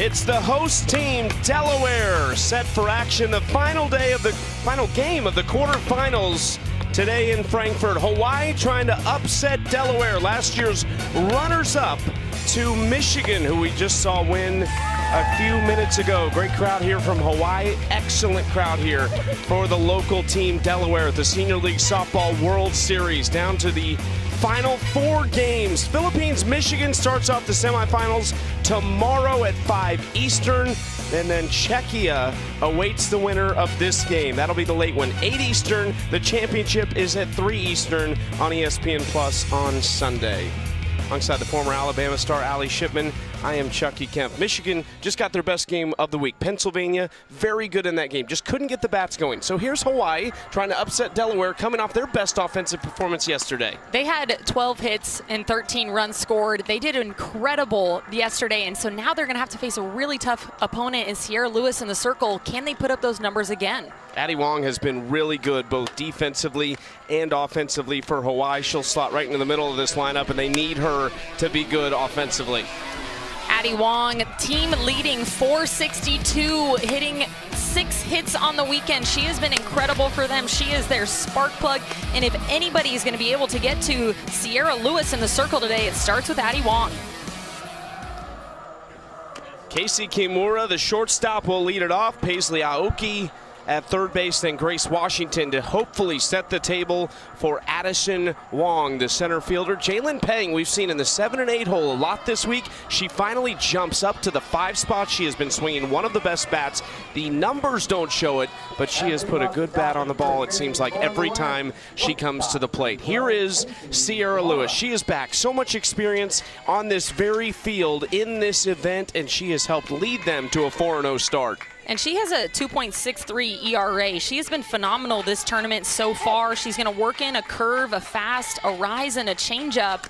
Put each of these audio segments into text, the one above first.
It's the host team, Delaware, set for action. The final game of the quarterfinals today in Frankfurt. Hawaii trying to upset Delaware, last year's runners-up to Michigan, who we just saw win a few minutes ago. Great crowd here from Hawaii. Excellent crowd here for the local team, Delaware, at the Senior League Softball World Series. Down to the final 4 games. Philippines-Michigan starts off the semifinals tomorrow at 5 Eastern. And then Czechia awaits the winner of this game. That'll be the late one, 8 Eastern. The championship is at 3 Eastern on ESPN Plus on Sunday. Alongside the former Alabama star Allie Shipman, I am Chucky Kemp. Michigan just got their best game of the week. Pennsylvania, very good in that game. Just couldn't get the bats going. So here's Hawaii trying to upset Delaware, coming off their best offensive performance yesterday. They had 12 hits and 13 runs scored. They did incredible yesterday, and so now they're going to have to face a really tough opponent in Sierra Lewis in the circle. Can they put up those numbers again? Addie Wong has been really good both defensively and offensively for Hawaii. She'll slot right into the middle of this lineup, and they need her to be good offensively. Addie Wong, team leading 462, hitting 6 hits on the weekend. She has been incredible for them. She is their spark plug, and if anybody is going to be able to get to Sierra Lewis in the circle today, it starts with Addie Wong. Casey Kimura, the shortstop, will lead it off. Paisley Aoki at third base, then Grace Washington to hopefully set the table for Addison Wong, the center fielder. Jalen Peng, we've seen in the 7 and 8 hole a lot this week. She finally jumps up to the 5 spot. She has been swinging one of the best bats. The numbers don't show it, but she has put a good bat on the ball, it seems like, every time she comes to the plate. Here is Sierra Lewis. She is back. So much experience on this very field in this event, and she has helped lead them to a 4-0 start. And she has a 2.63 ERA. She has been phenomenal this tournament so far. She's going to work in a curve, a fast, a rise, and a changeup.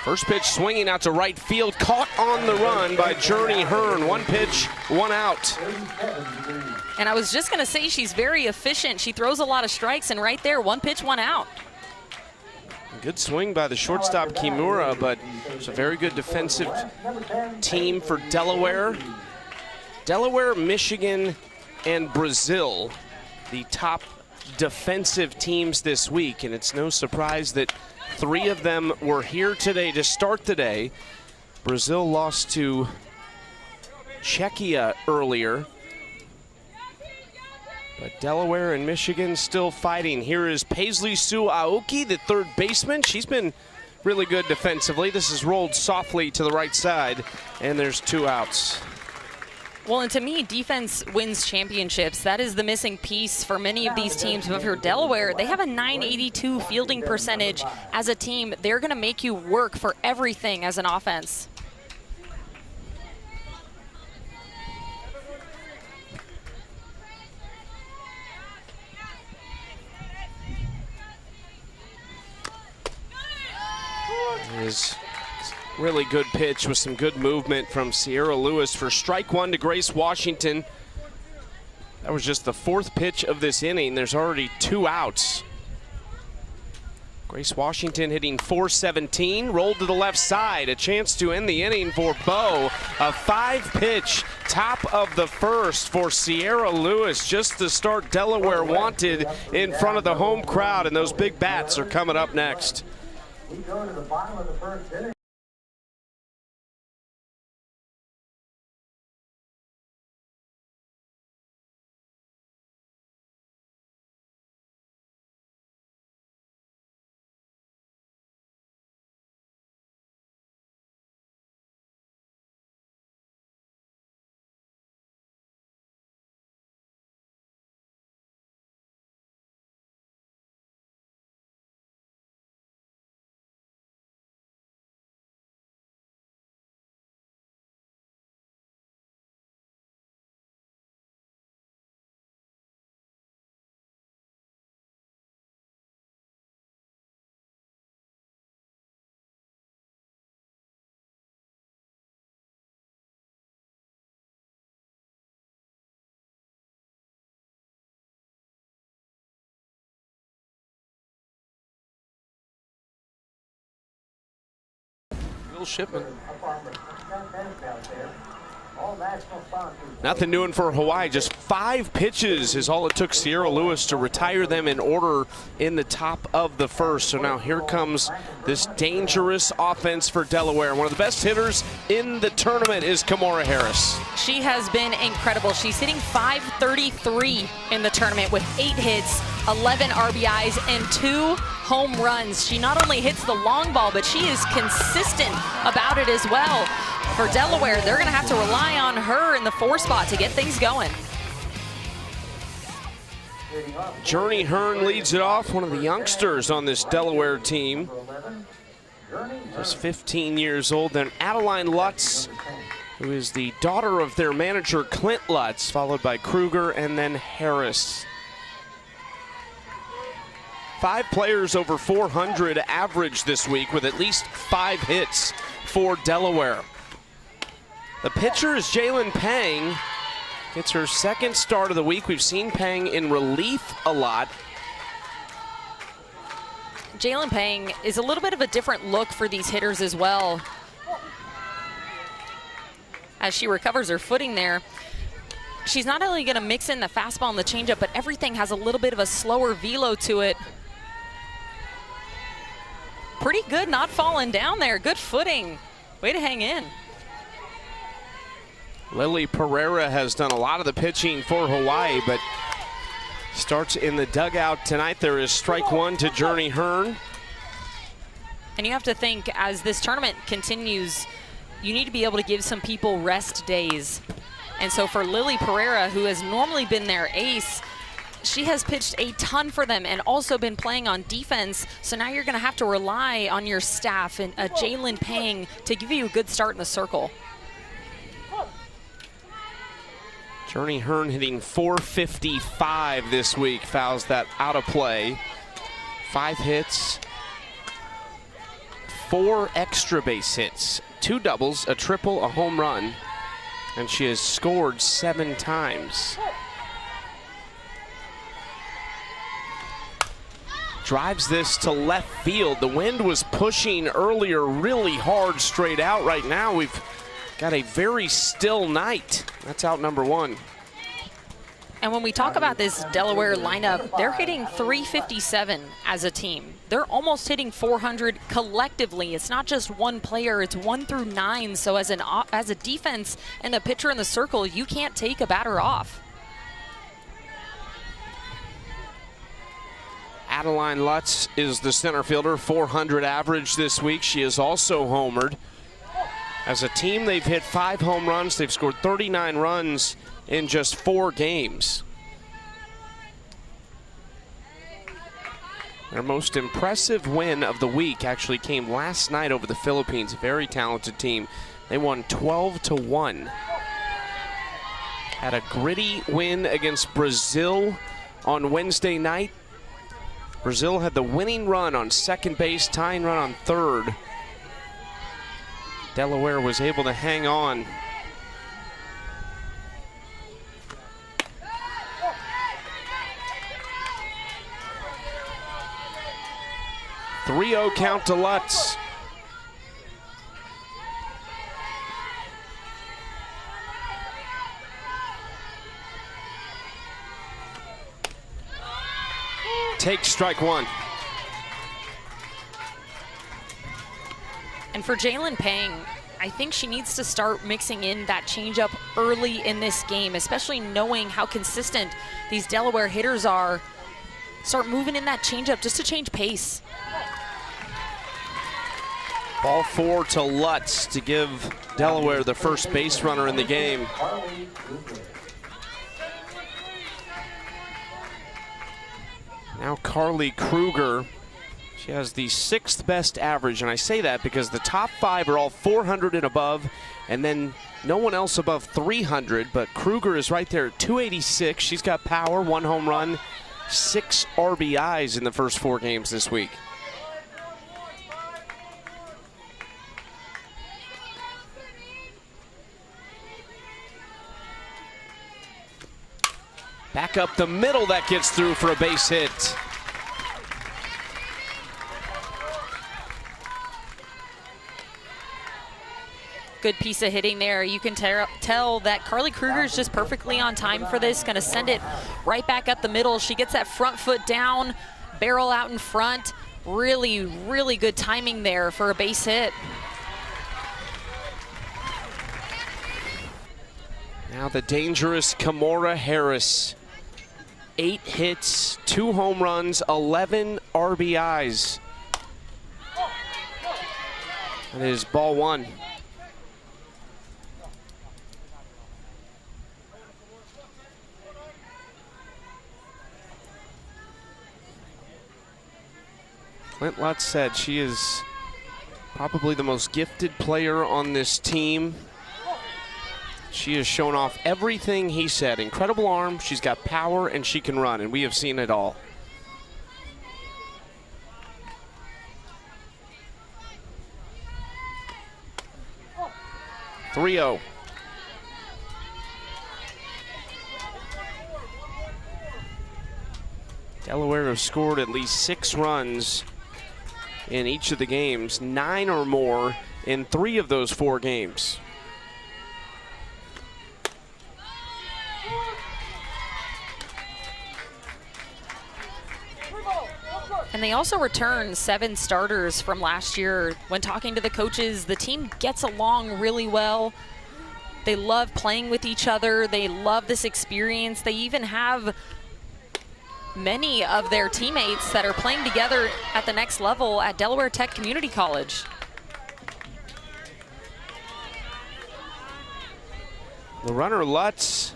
First pitch swinging out to right field, caught on the run by Journey Hearn. 1 pitch, 1 out. And I was just going to say she's very efficient. She throws a lot of strikes, and right there, 1 pitch, 1 out. Good swing by the shortstop Kimura, but it's a very good defensive team for Delaware. Delaware, Michigan, and Brazil, the top defensive teams this week, and it's no surprise that 3 of them were here today to start the day. Brazil lost to Czechia earlier, but Delaware and Michigan still fighting. Here is Paisley Sue Aoki, the third baseman. She's been really good defensively. This is rolled softly to the right side, and there's 2 outs. Well, and to me, defense wins championships. That is the missing piece for many of these teams. But for Delaware, they have a .982 fielding percentage as a team. They're going to make you work for everything as an offense. It is really good pitch with some good movement from Sierra Lewis for strike 1 to Grace Washington. That was just the 4th pitch of this inning. There's already 2 outs. Grace Washington hitting .417, rolled to the left side. A chance to end the inning for Bo. A 5-pitch top of the first for Sierra Lewis. Just the start Delaware wanted in front of the home crowd, and those big bats are coming up next. We go to the bottom of the first inning. Shipman. A farmer. Got that out there. All national sponsors. Nothing doing for Hawaii. Just 5 pitches is all it took Sierra Lewis to retire them in order in the top of the first. So now here comes this dangerous offense for Delaware. One of the best hitters in the tournament is Kimora Harris. She has been incredible. She's hitting .533 in the tournament with 8 hits, 11 RBIs, and 2 home runs. She not only hits the long ball, but she is consistent about it as well. For Delaware, they're going to have to rely on her in the 4 spot to get things going. Journey Hearn leads it off, one of the youngsters on this Delaware team. Just 15 years old. Then Adeline Lutz, who is the daughter of their manager Clint Lutz, followed by Kruger and then Harris. 5 players over 400 average this week with at least 5 hits for Delaware. The pitcher is Jalen Pang. It's her 2nd start of the week. We've seen Pang in relief a lot. Jalen Pang is a little bit of a different look for these hitters as well. As she recovers her footing there, she's not only going to mix in the fastball and the changeup, but everything has a little bit of a slower velo to it. Pretty good not falling down there. Good footing. Way to hang in. Lily Pereira has done a lot of the pitching for Hawaii, but starts in the dugout tonight. There is strike 1 to Journey Hearn. And you have to think, as this tournament continues, you need to be able to give some people rest days. And so for Lily Pereira, who has normally been their ace, she has pitched a ton for them and also been playing on defense. So now you're going to have to rely on your staff and Jalen Pang to give you a good start in the circle. Journey Hearn hitting .455 this week, fouls that out of play. 5 hits, 4 extra base hits, 2 doubles, a triple, a home run, and she has scored 7 times. Drives this to left field. The wind was pushing earlier really hard straight out. Right now we've got a very still night. That's out number 1. And when we talk about this Delaware lineup, they're hitting .357 as a team. They're almost hitting .400 collectively. It's not just one player, it's 1 through 9. So as a defense and a pitcher in the circle, you can't take a batter off. Adeline Lutz is the center fielder, .400 average this week. She is also homered. As a team, they've hit 5 home runs. They've scored 39 runs in just 4 games. Their most impressive win of the week actually came last night over the Philippines. Very talented team. They won 12-1. Had a gritty win against Brazil on Wednesday night. Brazil had the winning run on second base, tying run on third. Delaware was able to hang on. .3-0 count to Lutz. Take strike 1. And for Jalen Pang, I think she needs to start mixing in that changeup early in this game, especially knowing how consistent these Delaware hitters are. Start moving in that changeup just to change pace. Ball 4 to Lutz to give Delaware the first base runner in the game. Now Carly Kruger. She has the 6th best average, and I say that because the top 5 are all 400 and above, and then no one else above 300, but Kruger is right there at 286. She's got power, 1 home run, 6 RBIs in the first 4 games this week. Back up the middle, that gets through for a base hit. Good piece of hitting there. You can tell that Carly Kruger is just perfectly on time for this. Going to send it right back up the middle. She gets that front foot down, barrel out in front. Really, really good timing there for a base hit. Now the dangerous Kimora Harris. 8 hits, 2 home runs, 11 RBIs. That is ball 1. Clint Lutz said she is probably the most gifted player on this team. She has shown off everything he said. Incredible arm, she's got power, and she can run, and we have seen it all. (3-0). Delaware have scored at least 6 runs in each of the games, 9 or more in 3 of those 4 games. And they also returned 7 starters from last year. When talking to the coaches, the team gets along really well. They love playing with each other. They love this experience. They even have many of their teammates that are playing together at the next level at Delaware Tech Community College. The runner Lutz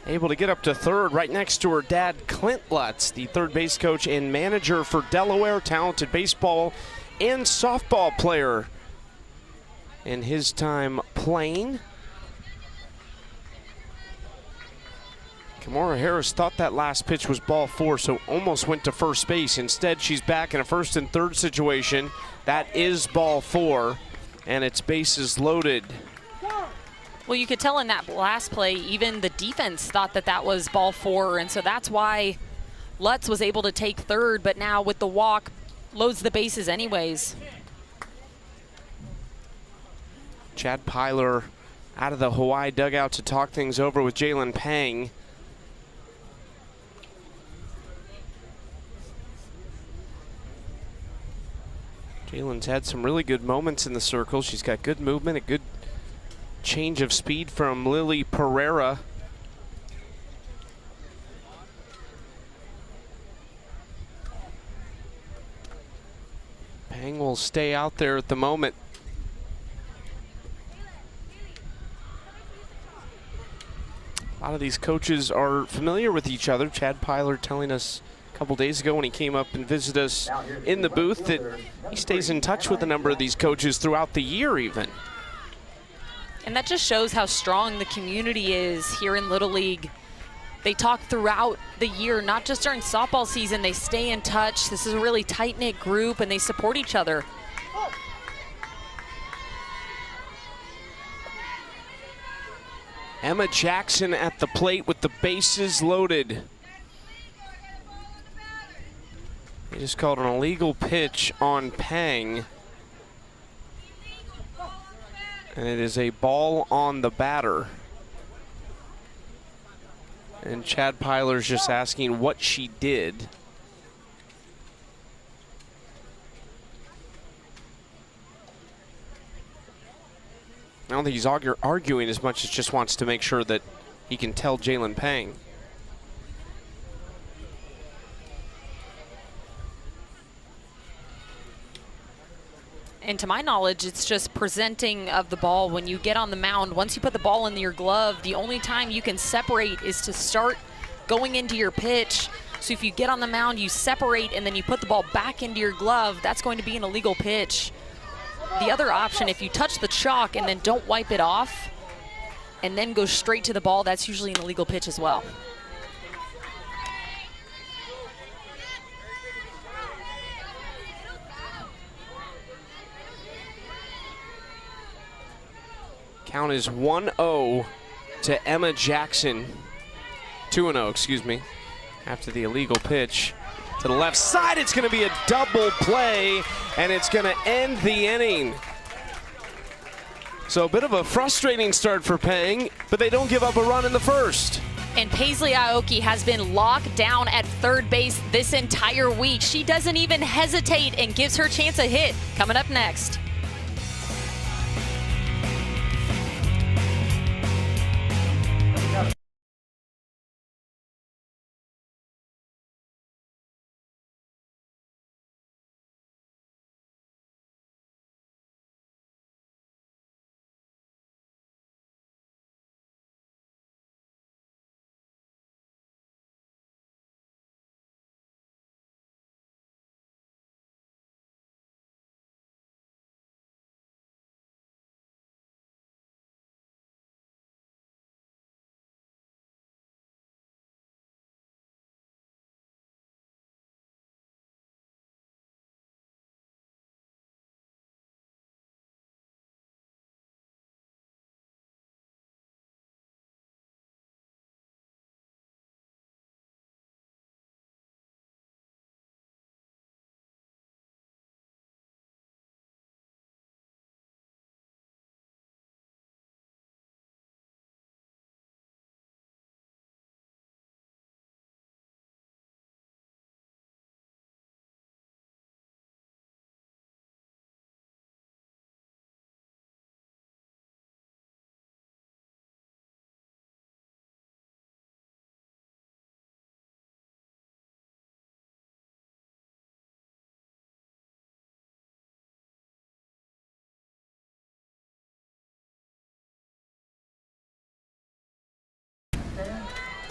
able to get up to third right next to her dad, Clint Lutz, the third base coach and manager for Delaware, talented baseball and softball player in his time playing. Kimora Harris thought that last pitch was ball 4, so almost went to first base. Instead, she's back in a first and third situation. That is ball 4, and it's bases loaded. Well, you could tell in that last play, even the defense thought that that was ball 4, and so that's why Lutz was able to take third, but now with the walk, loads the bases anyways. Chad Pyler out of the Hawaii dugout to talk things over with Jalen Pang. Jalen's had some really good moments in the circle. She's got good movement, a good change of speed from Lily Pereira. Pang will stay out there at the moment. A lot of these coaches are familiar with each other. Chad Pyler telling us a couple days ago when he came up and visited us in the booth that he stays in touch with a number of these coaches throughout the year even. And that just shows how strong the community is here in Little League. They talk throughout the year, not just during softball season. They stay in touch. This is a really tight-knit group, and they support each other. Emma Jackson at the plate with the bases loaded. They just called an illegal pitch on Pang. And it is a ball on the batter. And Chad Pyler's just asking what she did. I don't think he's arguing as much as just wants to make sure that he can tell Jalen Pang. And to my knowledge, it's just presenting of the ball. When you get on the mound, once you put the ball in your glove, the only time you can separate is to start going into your pitch. So if you get on the mound, you separate, and then you put the ball back into your glove, that's going to be an illegal pitch. The other option, if you touch the chalk and then don't wipe it off and then go straight to the ball, that's usually an illegal pitch as well. Count is 1-0 to Emma Jackson. 2-0, excuse me, after the illegal pitch. To the left side, it's going to be a double play, and it's going to end the inning. So a bit of a frustrating start for Pang, but they don't give up a run in the first. And Paisley Aoki has been locked down at third base this entire week. She doesn't even hesitate and gives her chance a hit. Coming up next.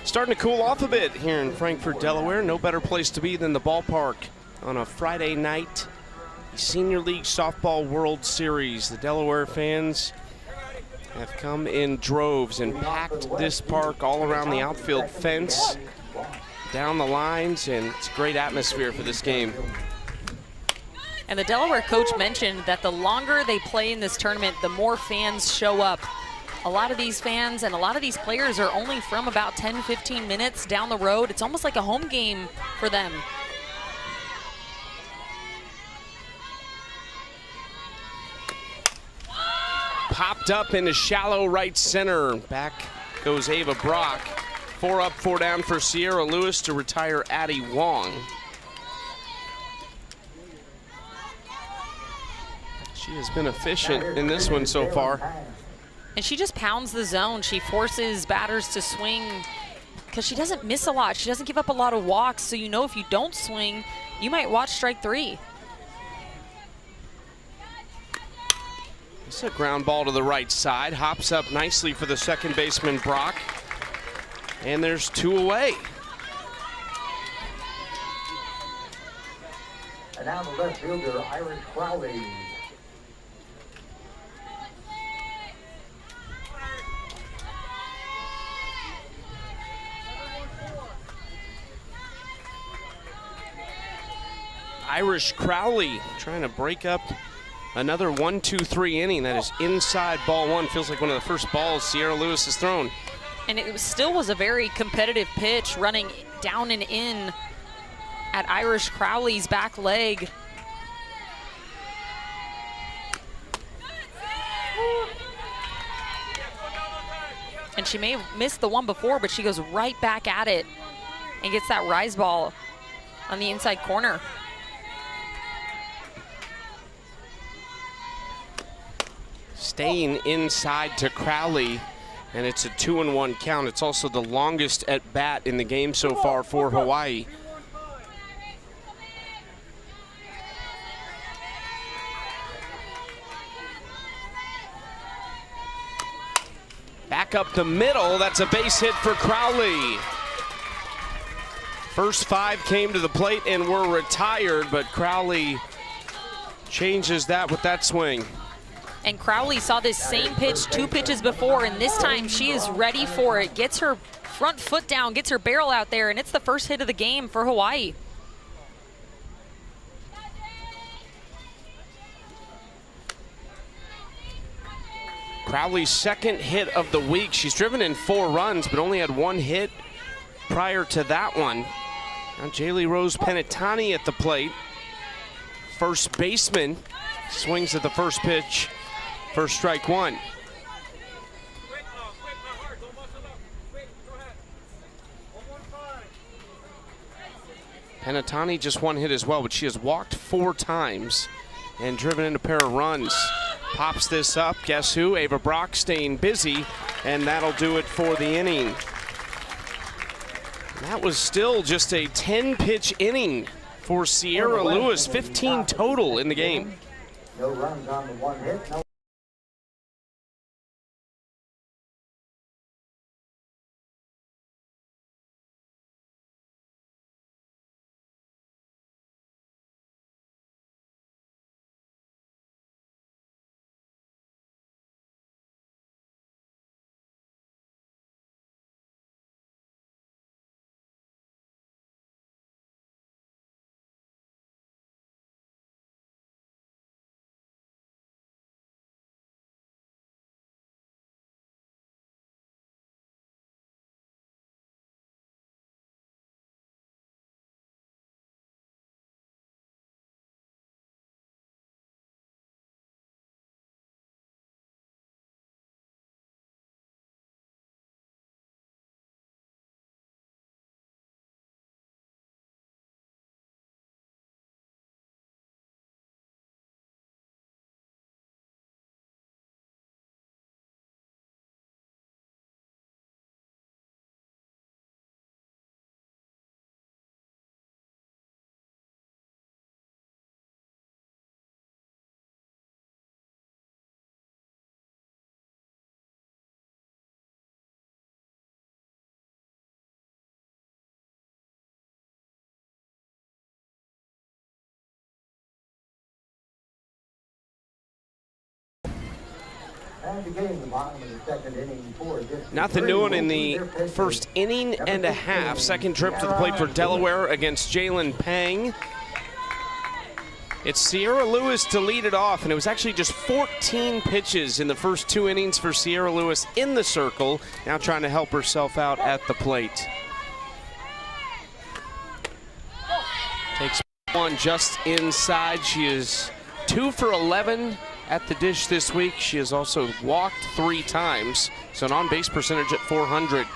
Starting to cool off a bit here in Frankfort, Delaware. No better place to be than the ballpark on a Friday night. The Senior League Softball World Series. The Delaware fans have come in droves and packed this park all around the outfield fence, down the lines, and it's a great atmosphere for this game. And the Delaware coach mentioned that the longer they play in this tournament, the more fans show up. A lot of these fans and a lot of these players are only from about 10-15 minutes down the road. It's almost like a home game for them. Popped up into shallow right center. Back goes Ava Brock. 4 up, 4 down for Sierra Lewis to retire Addie Wong. She has been efficient in this one so far. And she just pounds the zone. She forces batters to swing because she doesn't miss a lot. She doesn't give up a lot of walks. So you know if you don't swing, you might watch strike 3. It's a ground ball to the right side. Hops up nicely for the second baseman, Brock. And there's 2 away. And now the left fielder, Irish Crowley. Irish Crowley trying to break up another 1-2-3 inning. That is inside ball 1. Feels like one of the first balls Sierra Lewis has thrown. And it still was a very competitive pitch running down and in at Irish Crowley's back leg. And she may have missed the one before, but she goes right back at it and gets that rise ball on the inside corner. Staying inside to Crowley, and it's a 2-1 count. It's also the longest at bat in the game so far for Hawaii. Back up the middle, that's a base hit for Crowley. First 5 came to the plate and were retired, but Crowley changes that with that swing. And Crowley saw this same pitch 2 pitches before, and this time she is ready for it. Gets her front foot down, gets her barrel out there, and it's the first hit of the game for Hawaii. Crowley's second hit of the week. She's driven in 4 runs, but only had 1 hit prior to that one. Now Jaylee Rose Penitani at the plate. First baseman swings at the first pitch First strike one. Penatani just one hit as well, but she has walked 4 times and driven in a pair of runs. Pops this up. Guess who? Ava Brock staying busy, and that'll do it for the inning. That was still just a 10-pitch inning for Sierra Lewis, 15 total in the game. No runs on the 1 hit. No. And again, the bottom of the second inning for Nothing doing in the first inning and a half. Second trip to the plate for Delaware against Jalen Pang. It's Sierra Lewis to lead it off, and it was actually just 14 pitches in the first 2 innings for Sierra Lewis in the circle, now trying to help herself out at the plate. Takes one just inside. She is 2 for 11 at the dish this week. She has also walked 3 times, so an on-base percentage at .400.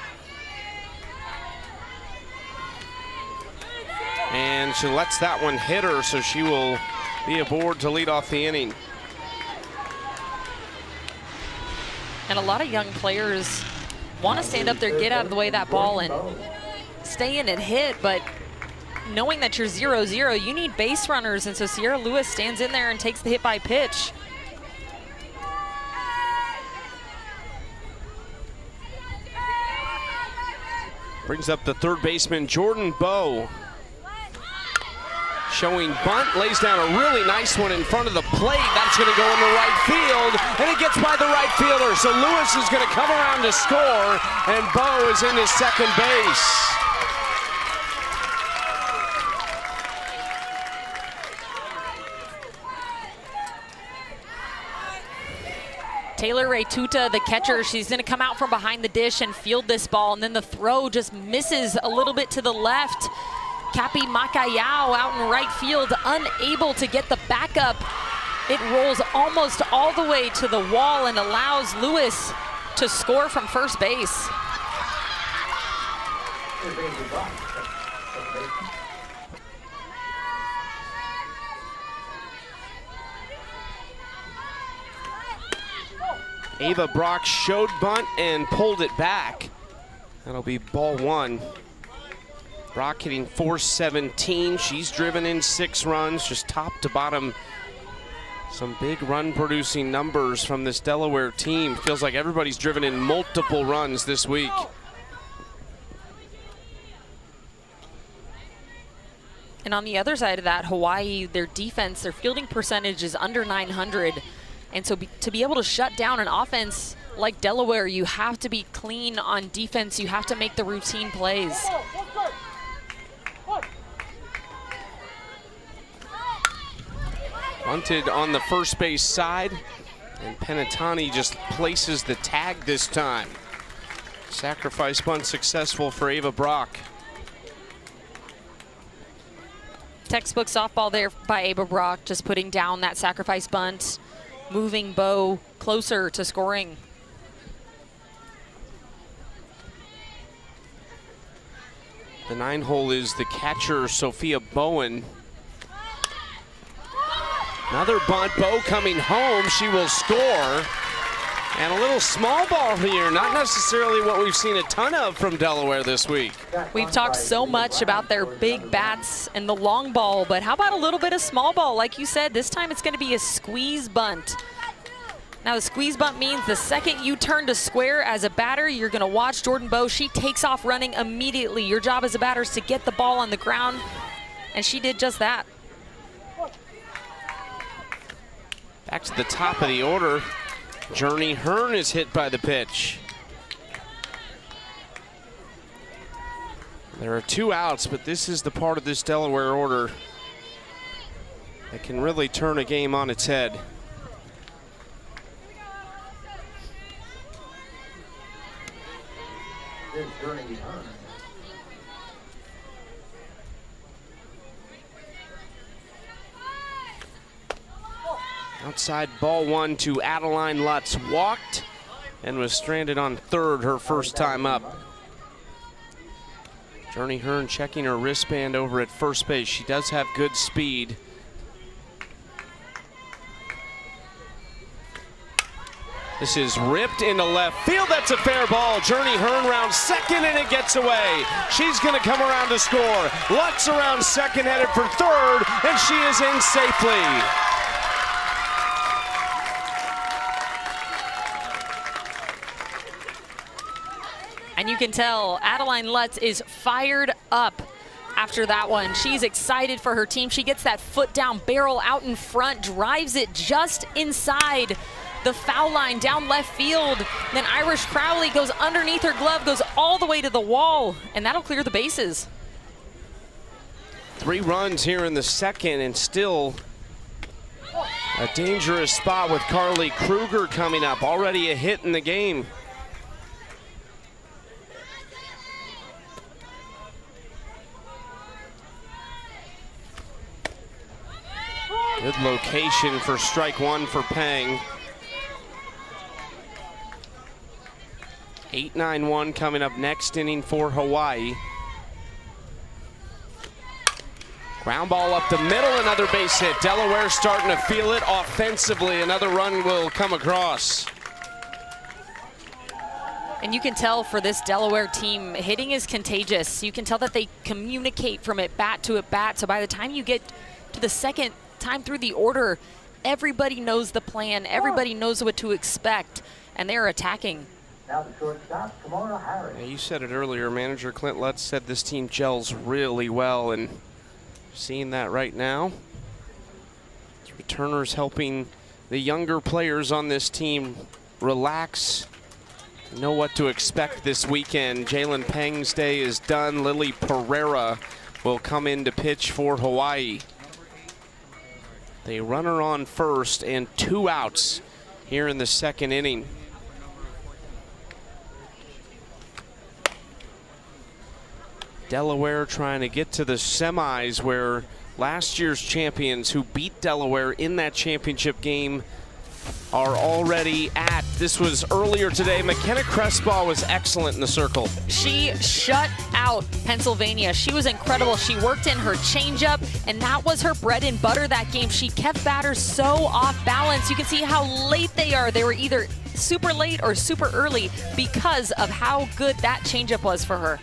And she lets that one hit her, so she will be aboard to lead off the inning. And a lot of young players want to stand up there, get out of the way of that ball, and stay in and hit, but knowing that you're 0-0, you need base runners, and so Sierra Lewis stands in there and takes the hit by pitch. Brings up the third baseman, Jordan Bowe. Showing bunt, lays down a really nice one in front of the plate. That's going to go into right field, and it gets by the right fielder. So Lewis is going to come around to score, and Bowe is in his second base. Taylor Retuta, the catcher, she's going to come out from behind the dish and field this ball, and then the throw just misses a little bit to the left. Kapi Makayao out in right field, unable to get the backup. It rolls almost all the way to the wall and allows Lewis to score from first base. Ava Brock showed bunt and pulled it back. That'll be ball 1. Brock hitting .417. She's driven in 6 runs, just top to bottom. Some big run producing numbers from this Delaware team. Feels like everybody's driven in multiple runs this week. And on the other side of that, Hawaii, their defense, their fielding percentage is under 900. And so to be able to shut down an offense like Delaware, you have to be clean on defense. You have to make the routine plays. Bunted on the first base side, and Penatani just places the tag this time. Sacrifice bunt successful for Ava Brock. Textbook softball there by Ava Brock, just putting down that sacrifice bunt. moving Bow closer to scoring. The 9-hole is the catcher, Sophia Bowen. Another bunt, Bow coming home, she will score. And a little small ball here, not necessarily what we've seen a ton of from Delaware this week. We've talked so much about their big bats and the long ball, but how about a little bit of small ball? Like you said, this time it's going to be a squeeze bunt. Now the squeeze bunt means the second you turn to square as a batter, you're going to watch Jordan Bow. She takes off running immediately. Your job as a batter is to get the ball on the ground, and she did just that. Back to the top of the order. Journey Hearn is hit by the pitch. There are 2 outs, but this is the part of this Delaware order that can really turn a game on its head. Here's Journey Hearn. Outside ball 1 to Adeline Lutz. Walked and was stranded on third her first time up. Journey Hearn checking her wristband over at first base. She does have good speed. This is ripped into left field. That's a fair ball. Journey Hearn rounds second and it gets away. She's going to come around to score. Lutz around second, headed for third, and she is in safely. And you can tell Adeline Lutz is fired up after that one. She's excited for her team. She gets that foot down barrel out in front, drives it just inside the foul line down left field. Then Irish Crowley goes underneath her glove, goes all the way to the wall, and that'll clear the bases. 3 runs here in the second, and still a dangerous spot with Carly Kruger coming up. Already a hit in the game. Good location for strike 1 for Pang. 8-9-1 coming up next inning for Hawaii. Ground ball up the middle, another base hit. Delaware starting to feel it offensively. Another run will come across. And you can tell for this Delaware team, hitting is contagious. You can tell that they communicate from at bat to at bat. So by the time you get to the second time through the order, everybody knows the plan, everybody knows what to expect, and they're attacking. Now the shortstop, Kimona Harris. Yeah, you said it earlier, manager Clint Lutz said this team gels really well, and seeing that right now. Returners helping the younger players on this team relax, know what to expect this weekend. Jalen Pang's day is done. Lily Pereira will come in to pitch for Hawaii. They runner on first and 2 outs here in the second inning. Delaware trying to get to the semis, where last year's champions who beat Delaware in that championship game are already at. This was earlier today. McKenna Cressbaugh was excellent in the circle. She shut out Pennsylvania. She was incredible. She worked in her changeup, and that was her bread and butter that game. She kept batters so off balance. You can see how late they are. They were either super late or super early because of how good that changeup was for her.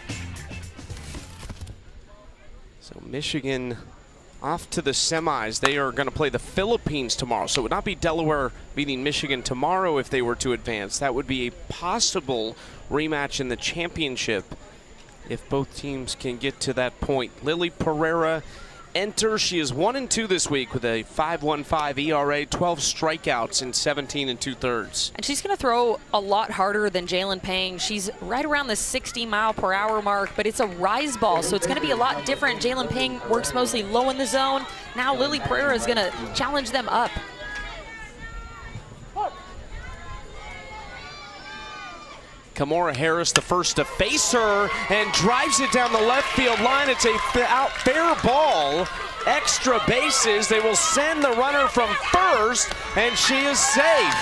So Michigan off to the semis. They are going to play the Philippines tomorrow. So it would not be Delaware beating Michigan tomorrow if they were to advance. That would be a possible rematch in the championship if both teams can get to that point. Lily Pereira enters. She is 1-2 this week with a 5.15 ERA, 12 strikeouts in 17 2/3. And she's going to throw a lot harder than Jalen Pang. She's right around the 60-mile-per-hour mark, but it's a rise ball, so it's going to be a lot different. Jalen Pang works mostly low in the zone. Now Lily Pereira is going to challenge them up. Kamora Harris, the first to face her, and drives it down the left field line. It's a fair ball. Extra bases. They will send the runner from first, and she is safe.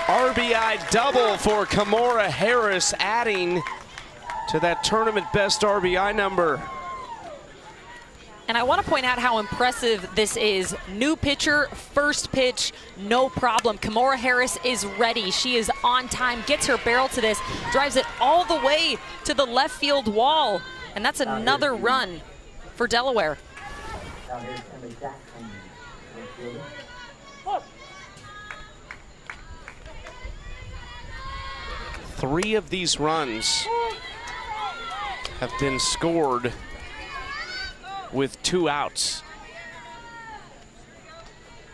RBI double for Kamora Harris, adding to that tournament best RBI number. And I want to point out how impressive this is. New pitcher, first pitch, no problem. Kamora Harris is ready. She is on time, gets her barrel to this, drives it all the way to the left field wall. And that's another run for Delaware. Three of these runs have been scored with 2 outs.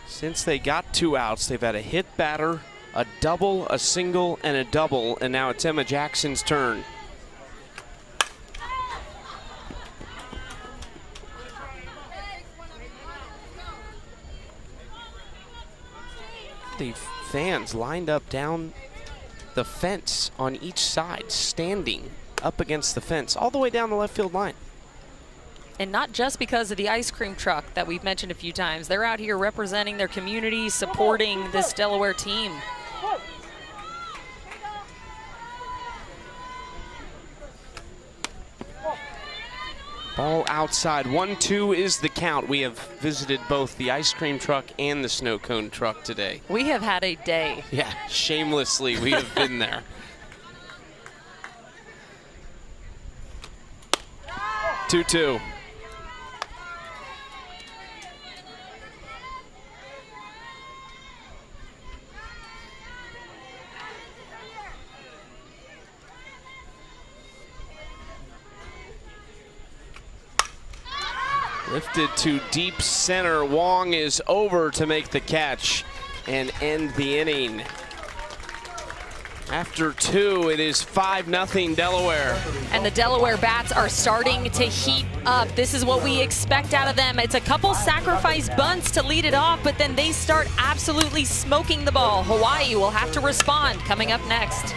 Since they got 2 outs, they've had a hit batter, a double, a single, and a double, and now it's Emma Jackson's turn. The fans lined up down the fence on each side, standing up against the fence, all the way down the left field line. And not just because of the ice cream truck that we've mentioned a few times. They're out here representing their community, supporting this Delaware team. Ball outside, 1-2 is the count. We have visited both the ice cream truck and the snow cone truck today. We have had a day. Yeah, shamelessly, we have been there. 2-2. Lifted to deep center. Wong is over to make the catch and end the inning. After 2, it is 5-0 Delaware. And the Delaware bats are starting to heat up. This is what we expect out of them. It's a couple sacrifice bunts to lead it off, but then they start absolutely smoking the ball. Hawaii will have to respond coming up next.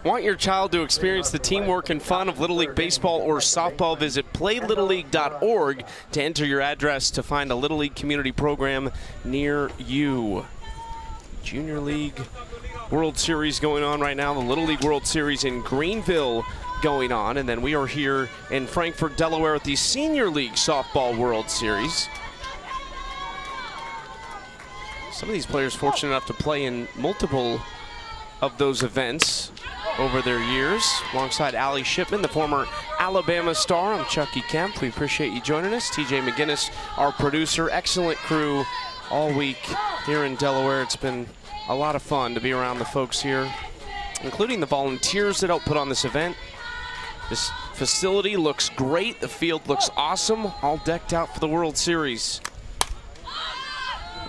Want your child to experience the teamwork and fun of Little League baseball or softball? Visit playlittleLeague.org to enter your address to find a Little League community program near you. Junior League World Series going on right now. The Little League World Series in Greenville going on. And then we are here in Frankfort, Delaware at the Senior League Softball World Series. Some of these players fortunate enough to play in multiple of those events over their years. Alongside Allie Shipman, the former Alabama star, I'm Chucky Kemp. We appreciate you joining us. TJ McGinnis, our producer. Excellent crew all week here in Delaware. It's been a lot of fun to be around the folks here, including the volunteers that help put on this event. This facility looks great. The field looks awesome, all decked out for the World Series.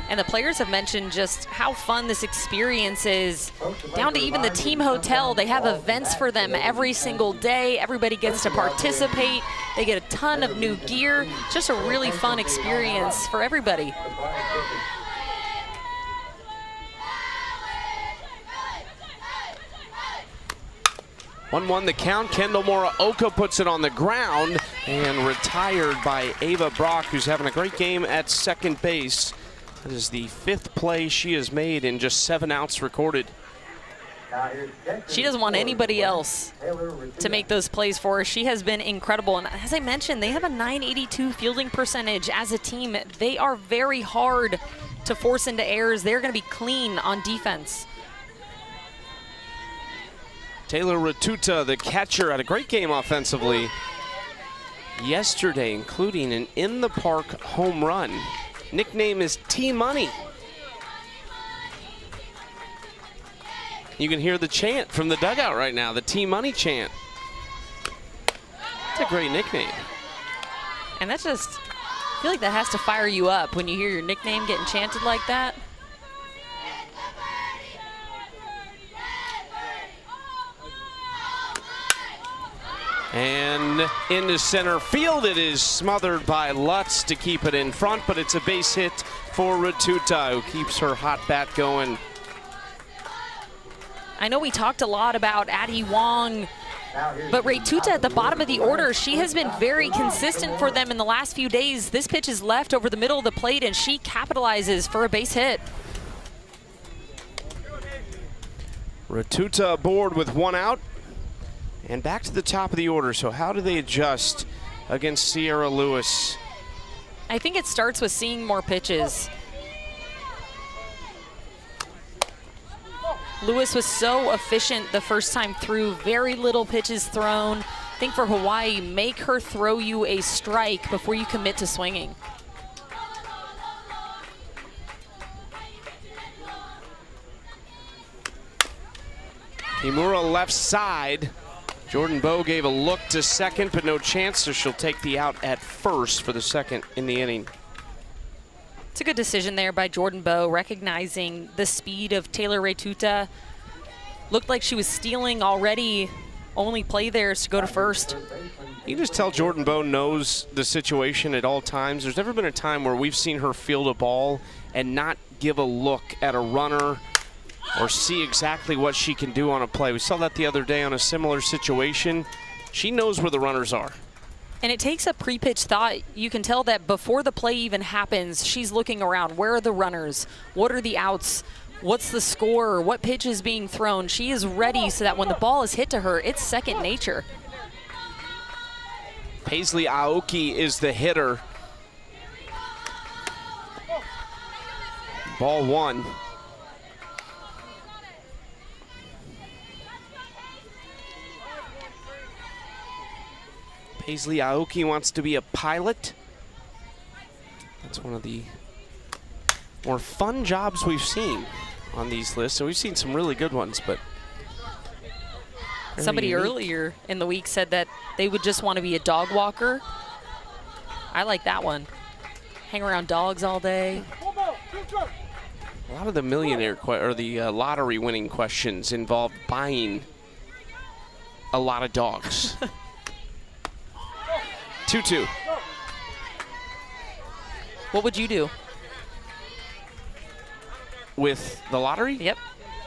And the players have mentioned just how fun this experience is. Down to even the team hotel, they have events for them every single day. Everybody gets to participate. They get a ton of new gear. It's just a really fun experience for everybody. 1-1 the count. Kendall Muraoka puts it on the ground and retired by Ava Brock, who's having a great game at second base. That is the 5th play she has made in just 7 outs recorded. She doesn't want anybody else to make those plays for her. She has been incredible. And as I mentioned, they have a .982 fielding percentage as a team. They are very hard to force into errors. They're going to be clean on defense. Taylor Ratuta, the catcher, had a great game offensively yesterday, including an in-the-park home run. Nickname is T-Money. You can hear the chant from the dugout right now, the T-Money chant. It's a great nickname. And that's just, I feel like that has to fire you up when you hear your nickname getting chanted like that. And into center field, it is smothered by Lutz to keep it in front, but it's a base hit for Ratuta, who keeps her hot bat going. I know we talked a lot about Addie Wong, but Ratuta at the bottom of the order, she has been very consistent for them in the last few days. This pitch is left over the middle of the plate, and she capitalizes for a base hit. Ratuta aboard with 1 out. And back to the top of the order. So how do they adjust against Sierra Lewis? I think it starts with seeing more pitches. Lewis was so efficient the first time through, very little pitches thrown. I think for Hawaii, make her throw you a strike before you commit to swinging. Kimura left side. Jordan Bowe gave a look to second, but no chance, so she'll take the out at first for the second in the inning. It's a good decision there by Jordan Bowe, recognizing the speed of Taylor Ratuta. Looked like she was stealing already. Only play there is to go to first. You just tell Jordan Bowe knows the situation at all times. There's never been a time where we've seen her field a ball and not give a look at a runner or see exactly what she can do on a play. We saw that the other day on a similar situation. She knows where the runners are. And it takes a pre-pitch thought. You can tell that before the play even happens, she's looking around. Where are the runners? What are the outs? What's the score? What pitch is being thrown? She is ready so that when the ball is hit to her, it's second nature. Paisley Aoki is the hitter. Ball 1. Paisley Aoki wants to be a pilot. That's one of the more fun jobs we've seen on these lists. So we've seen some really good ones, but somebody unique. Earlier in the week said that they would just want to be a dog walker. I like that one. Hang around dogs all day. A lot of the millionaire or the lottery winning questions involve buying a lot of dogs. 2-2. What would you do? With the lottery? Yep.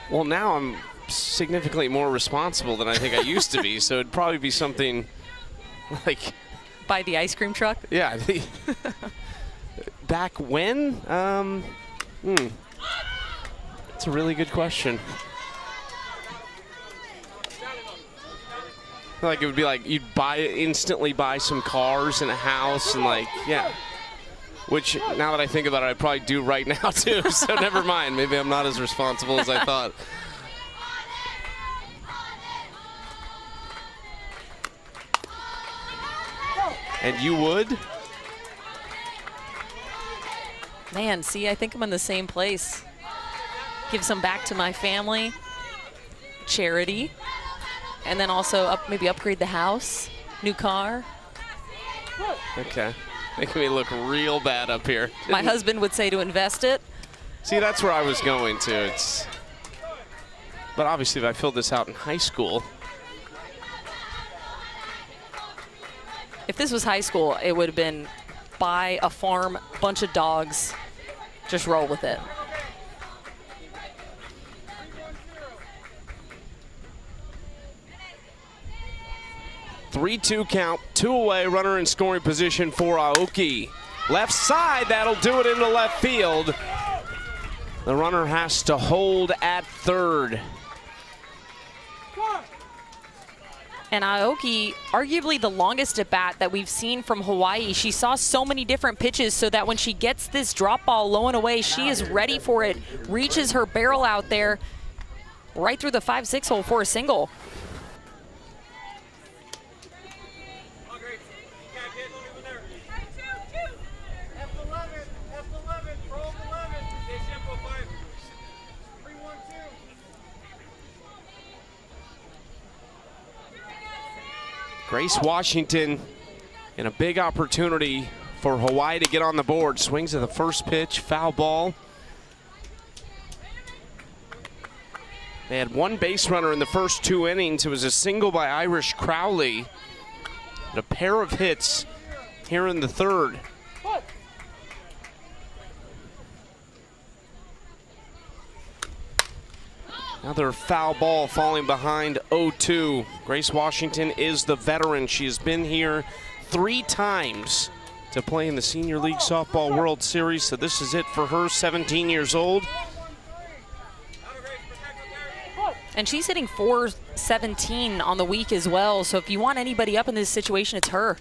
Well, now I'm significantly more responsible than I think I used to be, so it'd probably be something like... Buy the ice cream truck? Yeah. Back when? It's a really good question. Like it would be like you'd instantly buy some cars and a house and like, yeah. Which, now that I think about it, I probably do right now too, so never mind. Maybe I'm not as responsible as I thought. And you would? Man, see, I think I'm in the same place. Give some back to my family, charity, and then also maybe upgrade the house. New car. Okay. Making me look real bad up here. My husband would say to invest it. See, that's where I was going to. But obviously, if I filled this out in high school. If this was high school, it would have been buy a farm, bunch of dogs, just roll with it. Three-two count, 2 away, runner in scoring position for Aoki. Left side, that'll do it into left field. The runner has to hold at third. And Aoki, arguably the longest at bat that we've seen from Hawaii. She saw so many different pitches so that when she gets this drop ball low and away, she is ready for it, reaches her barrel out there, right through the 5-6 hole for a single. Grace Washington in a big opportunity for Hawaii to get on the board. Swings at the first pitch, foul ball. They had one base runner in the first 2 innings. It was a single by Irish Crowley. And a pair of hits here in the third. Another foul ball falling behind 0-2. Grace Washington is the veteran. She has been here 3 times to play in the Senior League Softball World Series, so this is it for her, 17 years old. And she's hitting .417 on the week as well, so if you want anybody up in this situation, it's her.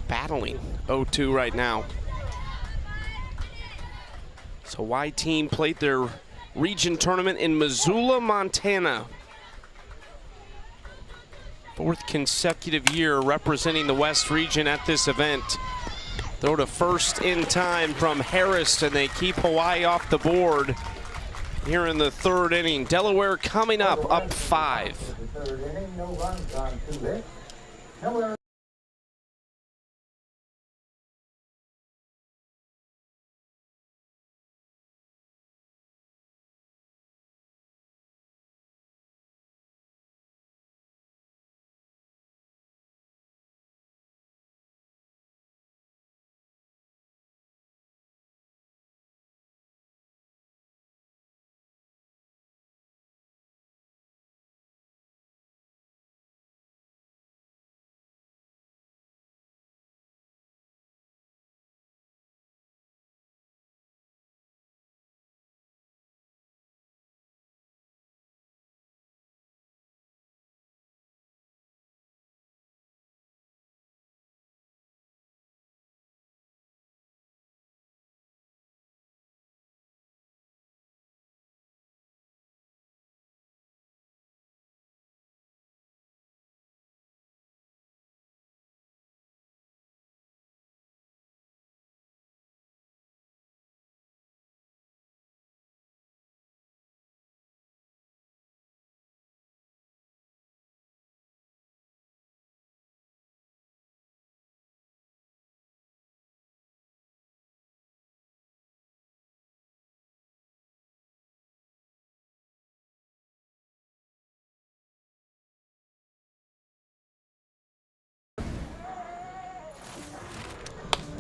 Battling 0-2 right now. So Hawaii team played their region tournament in Missoula, Montana. 4th consecutive year representing the West region at this event. Throw to first in time from Harris, and they keep Hawaii off the board here in the 3rd inning. Delaware coming up 5. The 3rd inning, no runs on 2 hits. No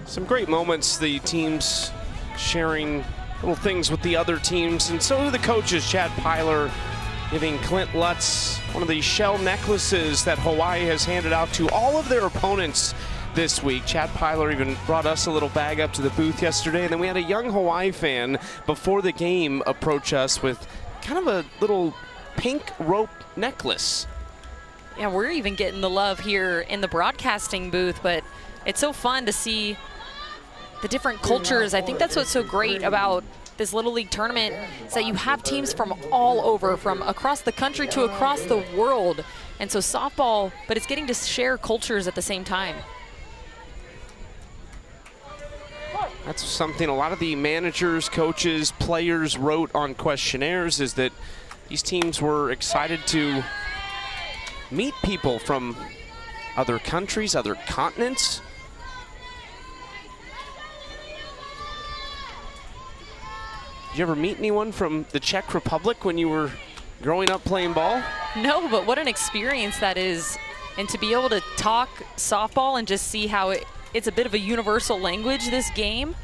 Some great moments, the teams sharing little things with the other teams, and so do the coaches. Chad Pyler giving Clint Lutz one of these shell necklaces that Hawaii has handed out to all of their opponents this week. Chad Pyler even brought us a little bag up to the booth yesterday, and then we had a young Hawaii fan before the game approach us with kind of a little pink rope necklace. Yeah, we're even getting the love here in the broadcasting booth, but it's so fun to see the different cultures. I think that's what's so great about this Little League tournament, is that you have teams from all over, from across the country to across the world. And so softball, but it's getting to share cultures at the same time. That's something a lot of the managers, coaches, players wrote on questionnaires, is that these teams were excited to meet people from other countries, other continents. Did you ever meet anyone from the Czech Republic when you were growing up playing ball? No, but what an experience that is. And to be able to talk softball and just see how it's a bit of a universal language, this game.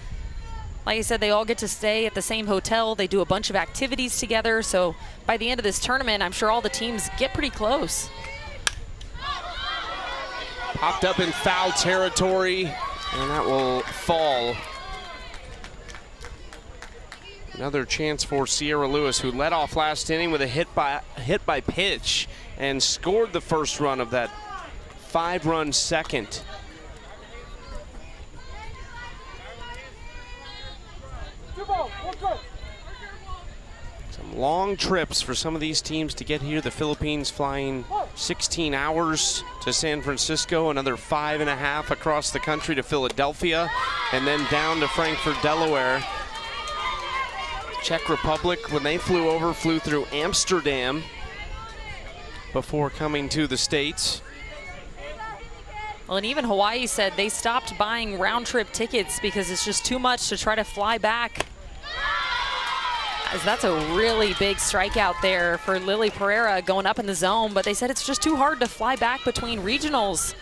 Like I said, they all get to stay at the same hotel. They do a bunch of activities together. So by the end of this tournament, I'm sure all the teams get pretty close. Popped up in foul territory, and that will fall. Another chance for Sierra Lewis, who led off last inning with a hit by pitch and scored the first run of that 5-run second. Some long trips for some of these teams to get here. The Philippines flying 16 hours to San Francisco, another 5.5 across the country to Philadelphia, and then down to Frankfort, Delaware. Czech Republic, when they flew through Amsterdam before coming to the States. Well, and even Hawaii said they stopped buying round-trip tickets because it's just too much to try to fly back. As that's a really big strikeout there for Lily Pereira going up in the zone, but they said it's just too hard to fly back between regionals.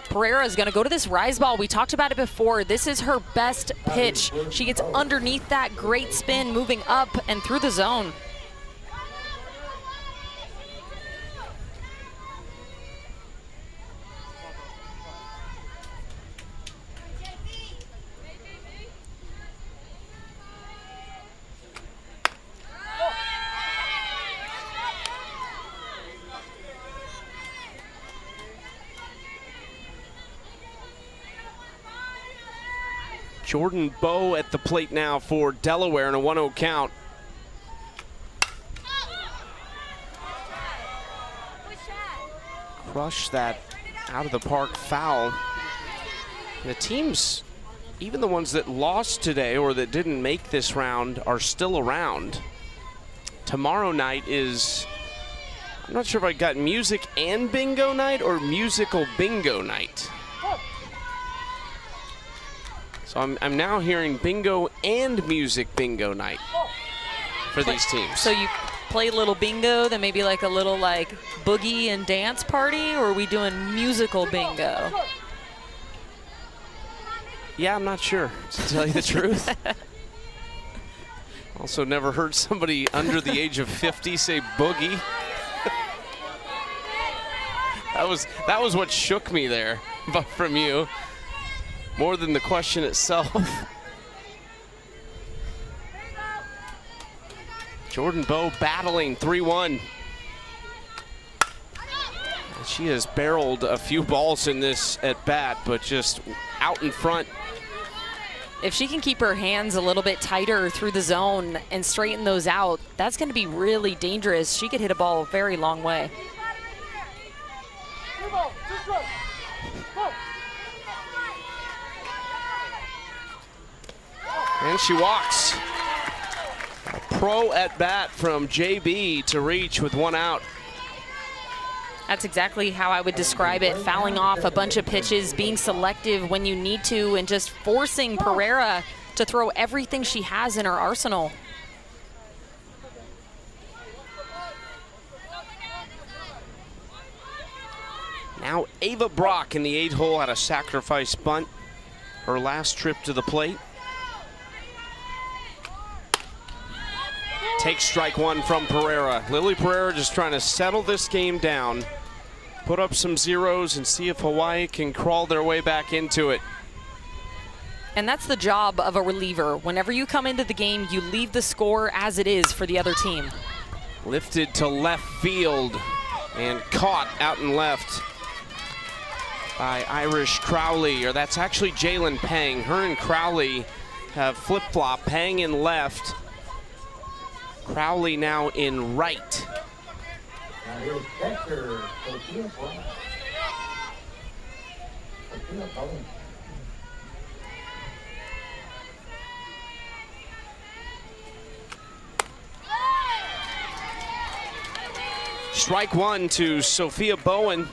Pereira is going to go to this rise ball. We talked about it before. This is her best pitch. She gets underneath that great spin, moving up and through the zone. Jordan Bowe at the plate now for Delaware in a 1-0 count. Crush that out of the park foul. The teams, even the ones that lost today or that didn't make this round, are still around. Tomorrow night is, I'm not sure if I got music and bingo night or musical bingo night. So I'm now hearing bingo and music bingo night for these teams. So you play a little bingo, then maybe like a little like boogie and dance party, or are we doing musical bingo? Yeah, I'm not sure, to tell you the truth. Also never heard somebody under the age of 50 say boogie. That was what shook me there, but from you. More than the question itself. Jordan Bowe battling 3-1. She has barreled a few balls in this at bat, but just out in front. If she can keep her hands a little bit tighter through the zone and straighten those out, that's going to be really dangerous. She could hit a ball a very long way. And she walks. A pro at bat from JB to reach with 1 out. That's exactly how I would describe it. Fouling off a bunch of pitches, being selective when you need to, and just forcing Pereira to throw everything she has in her arsenal. Now Ava Brock in the 8 hole had a sacrifice bunt. Her last trip to the plate. Takes strike 1 from Pereira. Lily Pereira just trying to settle this game down, put up some zeros, and see if Hawaii can crawl their way back into it. And that's the job of a reliever. Whenever you come into the game, you leave the score as it is for the other team. Lifted to left field and caught out and left by Irish Crowley, or that's actually Jalen Pang. Her and Crowley have flip-flop. Pang in left. Crowley now in right. Now here's catcher, Sophia Bowling. Strike one to Sophia Bowen.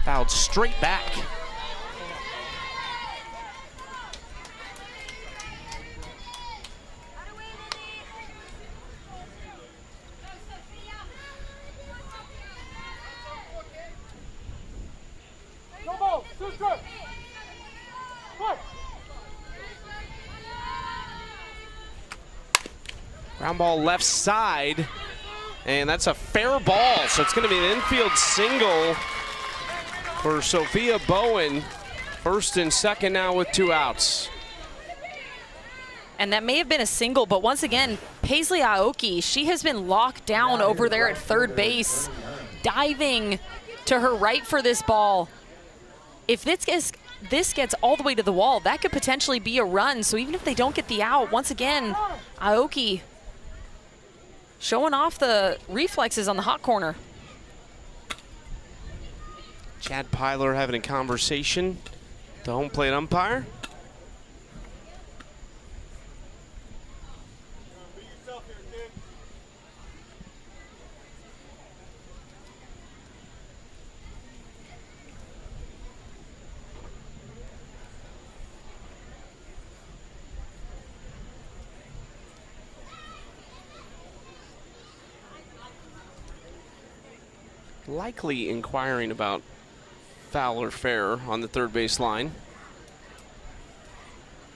Fouled straight back. Ground ball left side, and that's a fair ball, so it's going to be an infield single for Sophia Bowen. First and second now with 2 outs. And that may have been a single, but once again, Paisley Aoki, she has been locked down over there at third base, diving to her right for this ball. If this gets all the way to the wall, that could potentially be a run. So even if they don't get the out, once again, Aoki showing off the reflexes on the hot corner. Chad Pyler having a conversation, the home plate umpire. Likely inquiring about foul or fair on the third base line.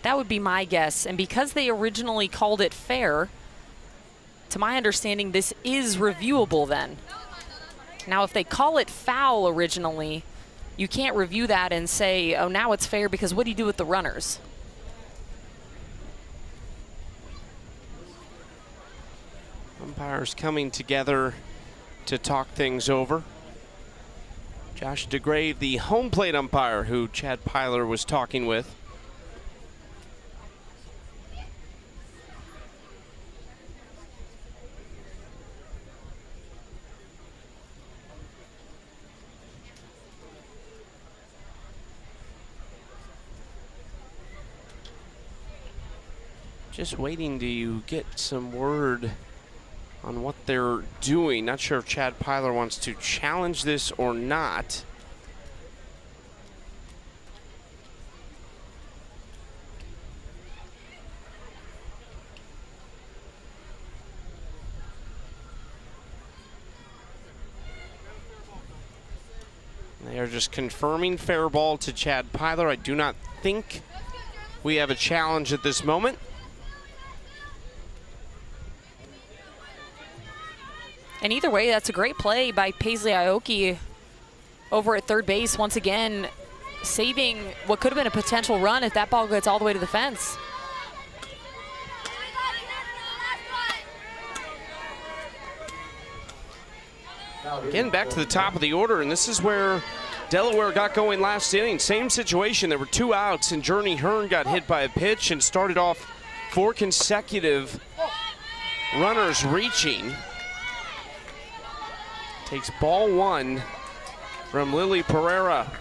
That would be my guess. And because they originally called it fair, to my understanding, this is reviewable then. Now, if they call it foul originally, you can't review that and say, oh, now it's fair, because what do you do with the runners? Umpires coming together to talk things over. Josh DeGrave, the home plate umpire who Chad Pyler was talking with. Just waiting to get some word on what they're doing. Not sure if Chad Pyler wants to challenge this or not. They are just confirming fair ball to Chad Pyler. I do not think we have a challenge at this moment. And either way, that's a great play by Paisley Aoki over at third base, once again saving what could have been a potential run if that ball gets all the way to the fence. Getting back to the top of the order, and this is where Delaware got going last inning. Same situation. There were 2 outs, and Journey Hearn got hit by a pitch and started off 4 consecutive runners reaching. Takes ball 1 from Lily Pereira.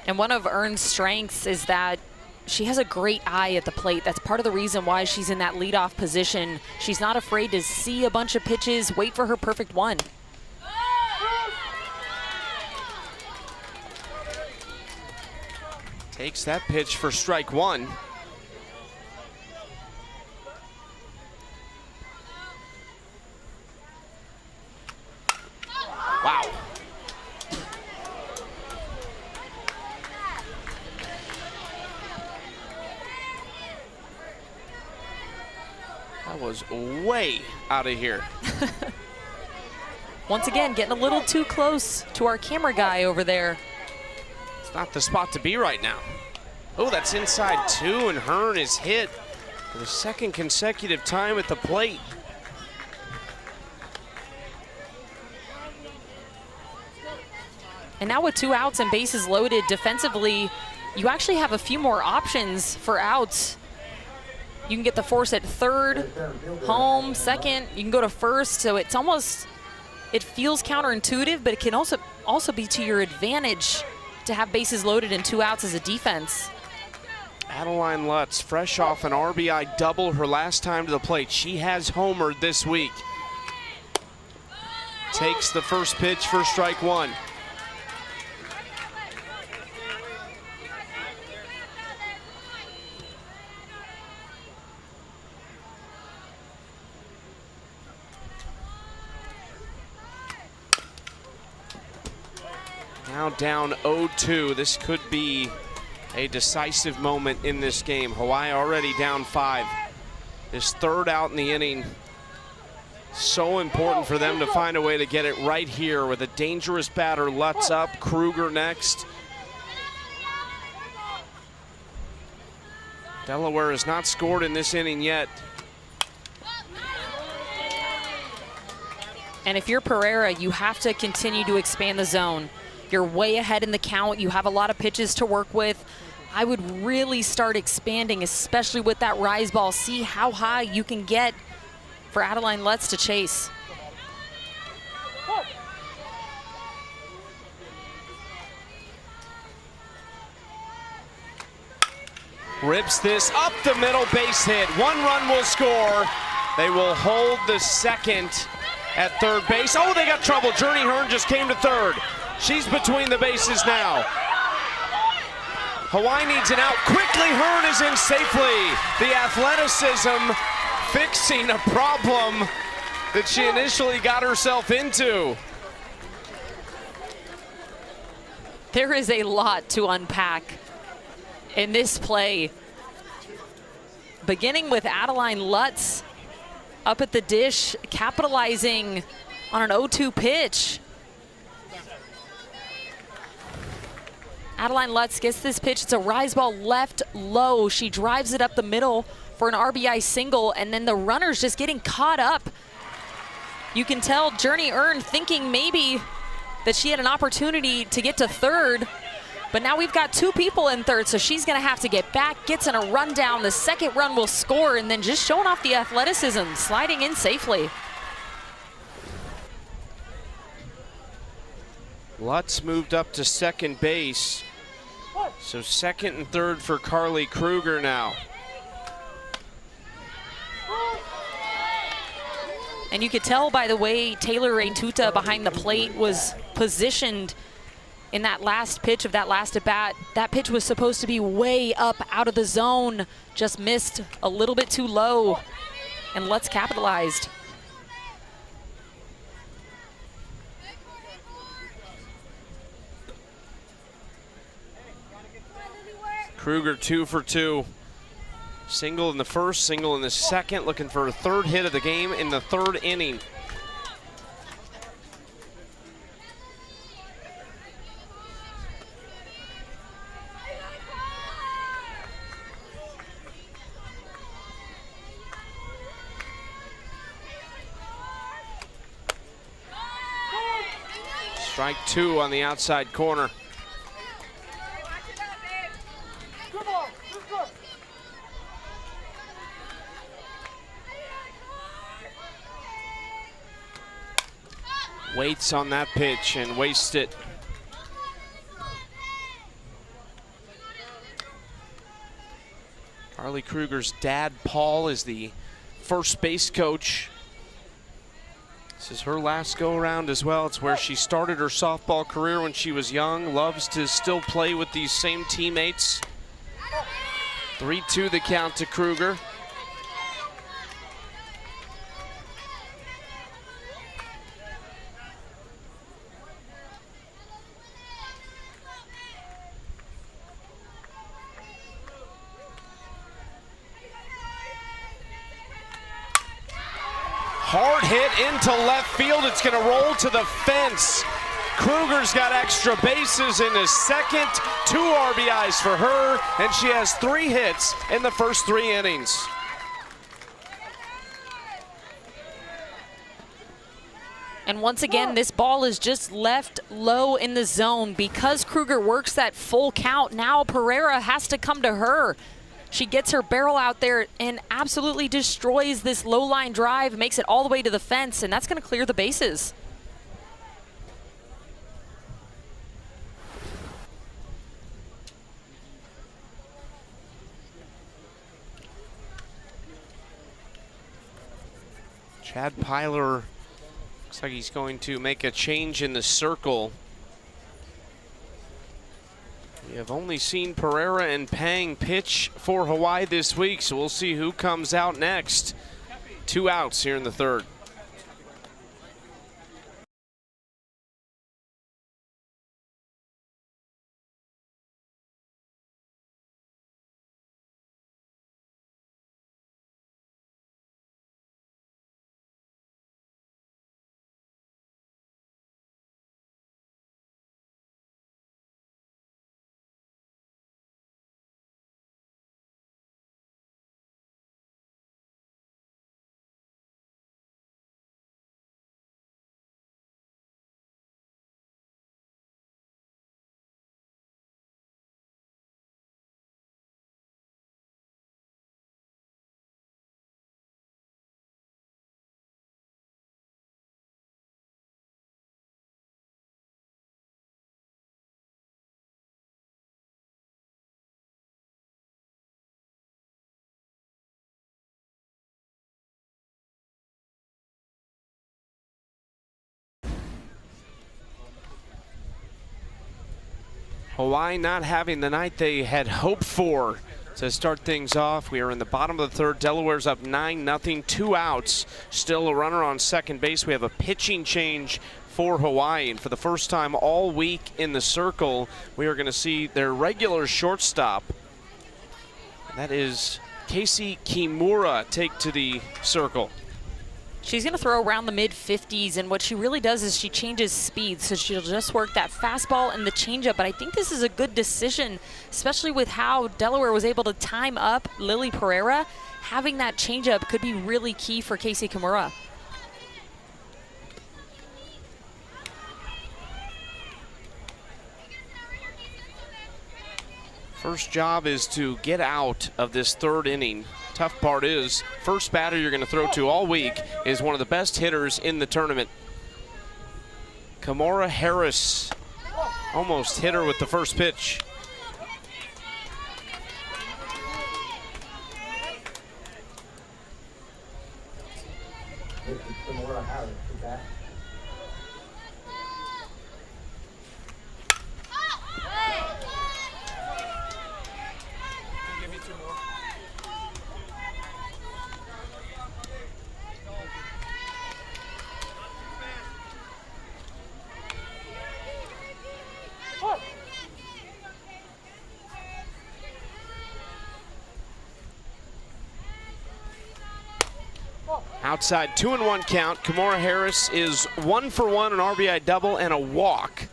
And one of Ern's strengths is that she has a great eye at the plate. That's part of the reason why she's in that leadoff position. She's not afraid to see a bunch of pitches, wait for her perfect one. Takes that pitch for strike 1. Wow. That was way out of here. Once again, getting a little too close to our camera guy over there. It's not the spot to be right now. Oh, that's inside 2, and Hearn is hit for the 2nd consecutive time at the plate. And now with 2 outs and bases loaded defensively, you actually have a few more options for outs. You can get the force at third, home, second. You can go to first. So it's almost, it feels counterintuitive, but it can also be to your advantage to have bases loaded and 2 outs as a defense. Adeline Lutz, fresh off an RBI double her last time to the plate. She has homered this week. Takes the first pitch for strike one. Now down 0-2. This could be a decisive moment in this game. Hawaii already down 5. This third out in the inning, so important for them to find a way to get it right here with a dangerous batter. Lutz up, Kruger next. Delaware has not scored in this inning yet. And if you're Pereira, you have to continue to expand the zone. You're way ahead in the count. You have a lot of pitches to work with. I would really start expanding, especially with that rise ball. See how high you can get for Adeline Lutz to chase. Rips this up the middle, base hit. 1 run will score. They will hold the second at third base. Oh, they got trouble. Journey Hearn just came to third. She's between the bases now. Hawaii needs an out. Quickly, Hearn is in safely. The athleticism fixing a problem that she initially got herself into. There is a lot to unpack in this play. Beginning with Adeline Lutz up at the dish, capitalizing on an 0-2 pitch. Adeline Lutz gets this pitch. It's a rise ball left low. She drives it up the middle for an RBI single, and then the runner's just getting caught up. You can tell Journey Hearn thinking maybe that she had an opportunity to get to third, but now we've got 2 people in third, so she's gonna have to get back, gets in a run down. The second run will score, and then just showing off the athleticism, sliding in safely. Lutz moved up to second base. So second and third for Carly Kruger now. And you could tell by the way Taylor Raintuta behind the plate was positioned in that last pitch of that last at bat. That pitch was supposed to be way up out of the zone, just missed a little bit too low, and Lutz capitalized. Kruger 2 for 2. Single in the first, single in the second, looking for a third hit of the game in the third inning. Strike 2 on the outside corner. Waits on that pitch and wastes it. Carly Kruger's dad, Paul, is the first base coach. This is her last go-around as well. It's where she started her softball career when she was young. Loves to still play with these same teammates. 3-2 the count to Kruger. Hard hit into left field. It's going to roll to the fence. Kruger's got extra bases in his second. 2 RBIs for her, and she has 3 hits in the first 3 innings. And once again, this ball is just left low in the zone. Because Kruger works that full count, now Pereira has to come to her. She gets her barrel out there and absolutely destroys this low line drive, makes it all the way to the fence, and that's going to clear the bases. Chad Pyler looks like he's going to make a change in the circle. We have only seen Pereira and Pang pitch for Hawaii this week, so we'll see who comes out next. 2 outs here in the third. Hawaii not having the night they had hoped for to start things off. We are in the bottom of the third. Delaware's up 9-0, 2 outs. Still a runner on second base. We have a pitching change for Hawaii. And for the first time all week in the circle, we are going to see their regular shortstop. That is Casey Kimura take to the circle. She's going to throw around the mid-50s, and what she really does is she changes speed, so she'll just work that fastball and the changeup. But I think this is a good decision, especially with how Delaware was able to time up Lily Pereira. Having that changeup could be really key for Casey Kimura. First job is to get out of this third inning. Tough part is, first batter you're going to throw to all week is one of the best hitters in the tournament. Kimura Harris almost hit her with the first pitch. This is Kimura Harris. Is that? Outside 2-1 count. Kimura Harris is 1 for 1, an RBI double and a walk.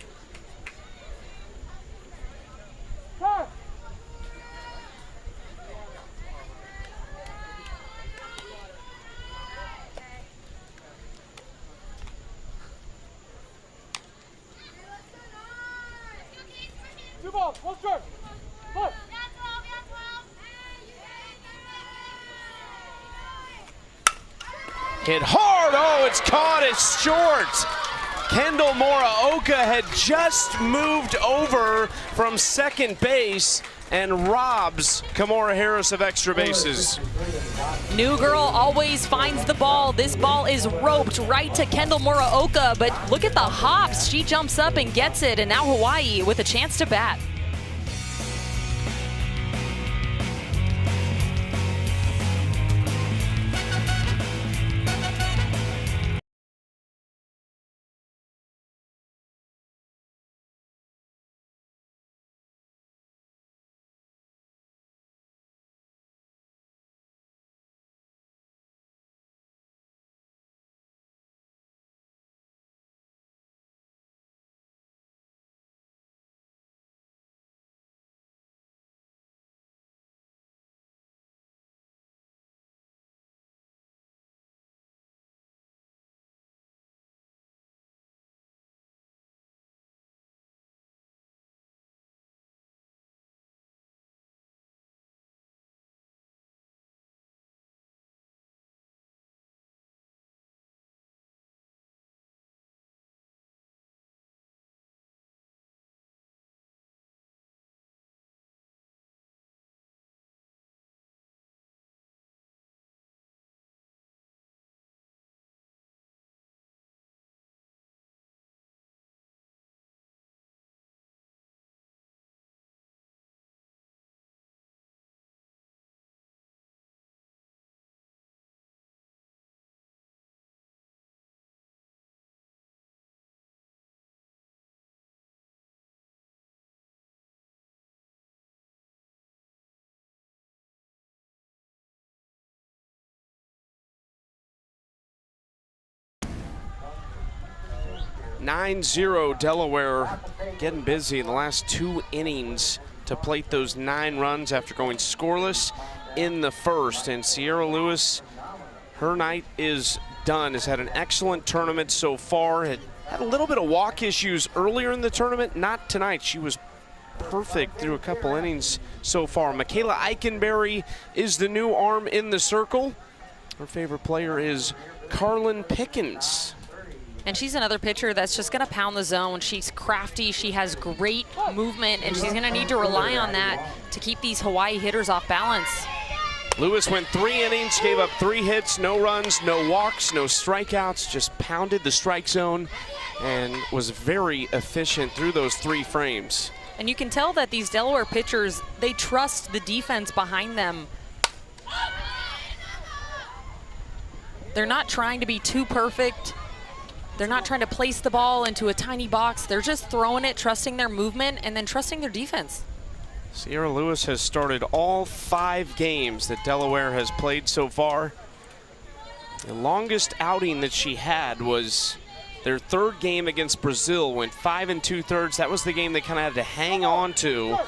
Hit hard, oh, it's caught, it's short. Kendall Moraoka had just moved over from second base and robs Kimura Harris of extra bases. New girl always finds the ball. This ball is roped right to Kendall Moraoka, but look at the hops. She jumps up and gets it, and now Hawaii with a chance to bat. 9-0 Delaware, getting busy in the last 2 innings to plate those 9 runs after going scoreless in the first. And Sierra Lewis, her night is done, has had an excellent tournament so far. Had a little bit of walk issues earlier in the tournament, not tonight. She was perfect through a couple innings so far. Michaela Eikenberry is the new arm in the circle. Her favorite player is Carlin Pickens. And she's another pitcher that's just going to pound the zone. She's crafty, she has great movement, and she's going to need to rely on that to keep these Hawaii hitters off balance. Lewis went 3 innings, gave up 3 hits, no runs, no walks, no strikeouts, just pounded the strike zone and was very efficient through those 3 frames. And you can tell that these Delaware pitchers, they trust the defense behind them. They're not trying to be too perfect. They're not trying to place the ball into a tiny box. They're just throwing it, trusting their movement, and then trusting their defense. Sierra Lewis has started all 5 games that Delaware has played so far. The longest outing that she had was their 3rd game against Brazil, went 5 2/3. That was the game they kind of had to hang on to.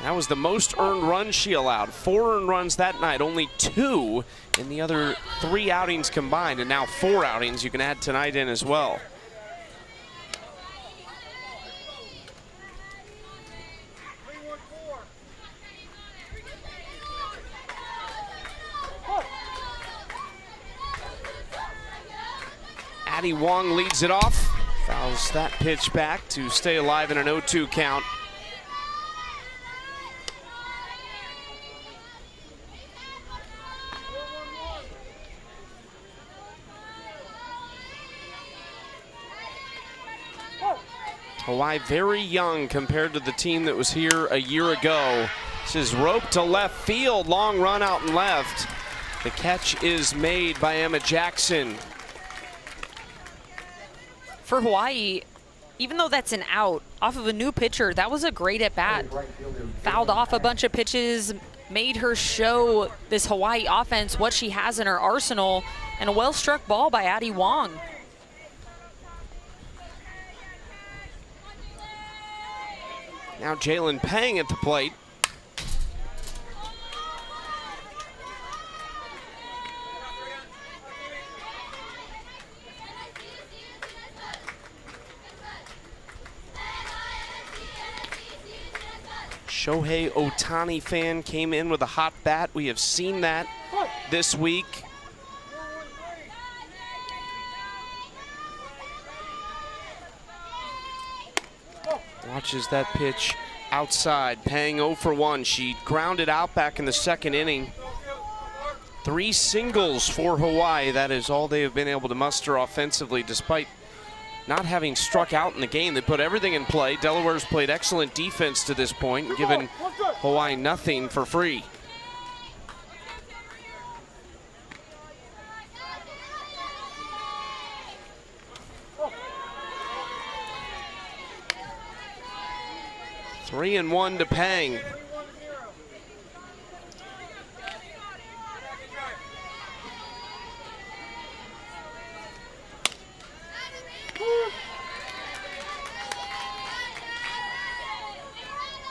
That was the most earned runs she allowed. 4 earned runs that night, only 2 in the other 3 outings combined, and now 4 outings you can add tonight in as well. Addie Wong leads it off, fouls that pitch back to stay alive in an 0-2 count. Hawaii very young compared to the team that was here a year ago. This is roped to left field, long run out and left. The catch is made by Emma Jackson. For Hawaii, even though that's an out off of a new pitcher, that was a great at bat. Fouled off a bunch of pitches, made her show this Hawaii offense what she has in her arsenal, and a well-struck ball by Addie Wong. Now Jalen Pang at the plate. Shohei Ohtani fan came in with a hot bat. We have seen that this week. Watches that pitch outside. Pang 0 for 1. She grounded out back in the 2nd inning. 3 singles for Hawaii. That is all they have been able to muster offensively despite not having struck out in the game. They put everything in play. Delaware's played excellent defense to this point, given Hawaii nothing for free. Three and 1 to Pang.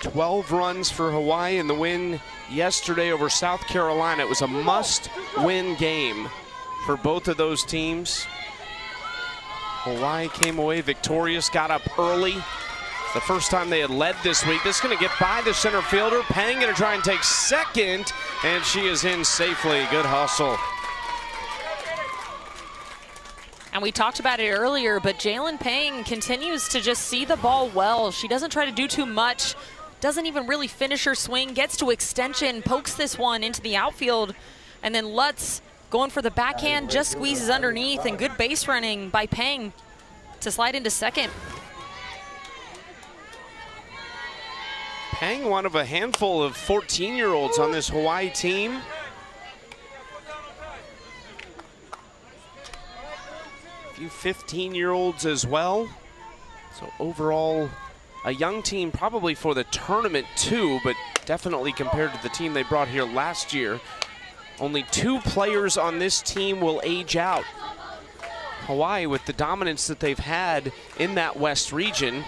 $12 runs for Hawaii in the win yesterday over South Carolina. It was a must-win game for both of those teams. Hawaii came away victorious, got up early. The first time they had led this week. This is going to get by the center fielder. Pang going to try and take second, and she is in safely. Good hustle. And we talked about it earlier, but Jalen Pang continues to just see the ball well. She doesn't try to do too much, doesn't even really finish her swing, gets to extension, pokes this one into the outfield, and then Lutz going for the backhand, just squeezes underneath, and good base running by Pang to slide into second. Pang, one of a handful of 14-year-olds on this Hawaii team. A few 15-year-olds as well. So overall, a young team probably for the tournament too, but definitely compared to the team they brought here last year. Only 2 players on this team will age out. Hawaii, with the dominance that they've had in that West region,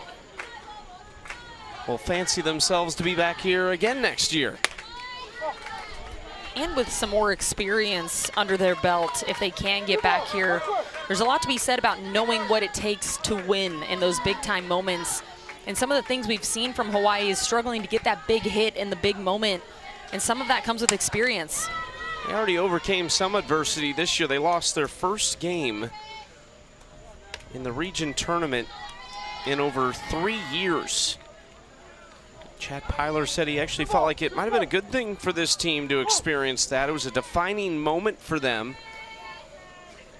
will fancy themselves to be back here again next year. And with some more experience under their belt, if they can get back here, there's a lot to be said about knowing what it takes to win in those big-time moments. And some of the things we've seen from Hawaii is struggling to get that big hit in the big moment, and some of that comes with experience. They already overcame some adversity this year. They lost their first game in the region tournament in over 3 years. Chad Pyler said he actually felt like it might have been a good thing for this team to experience that. It was a defining moment for them.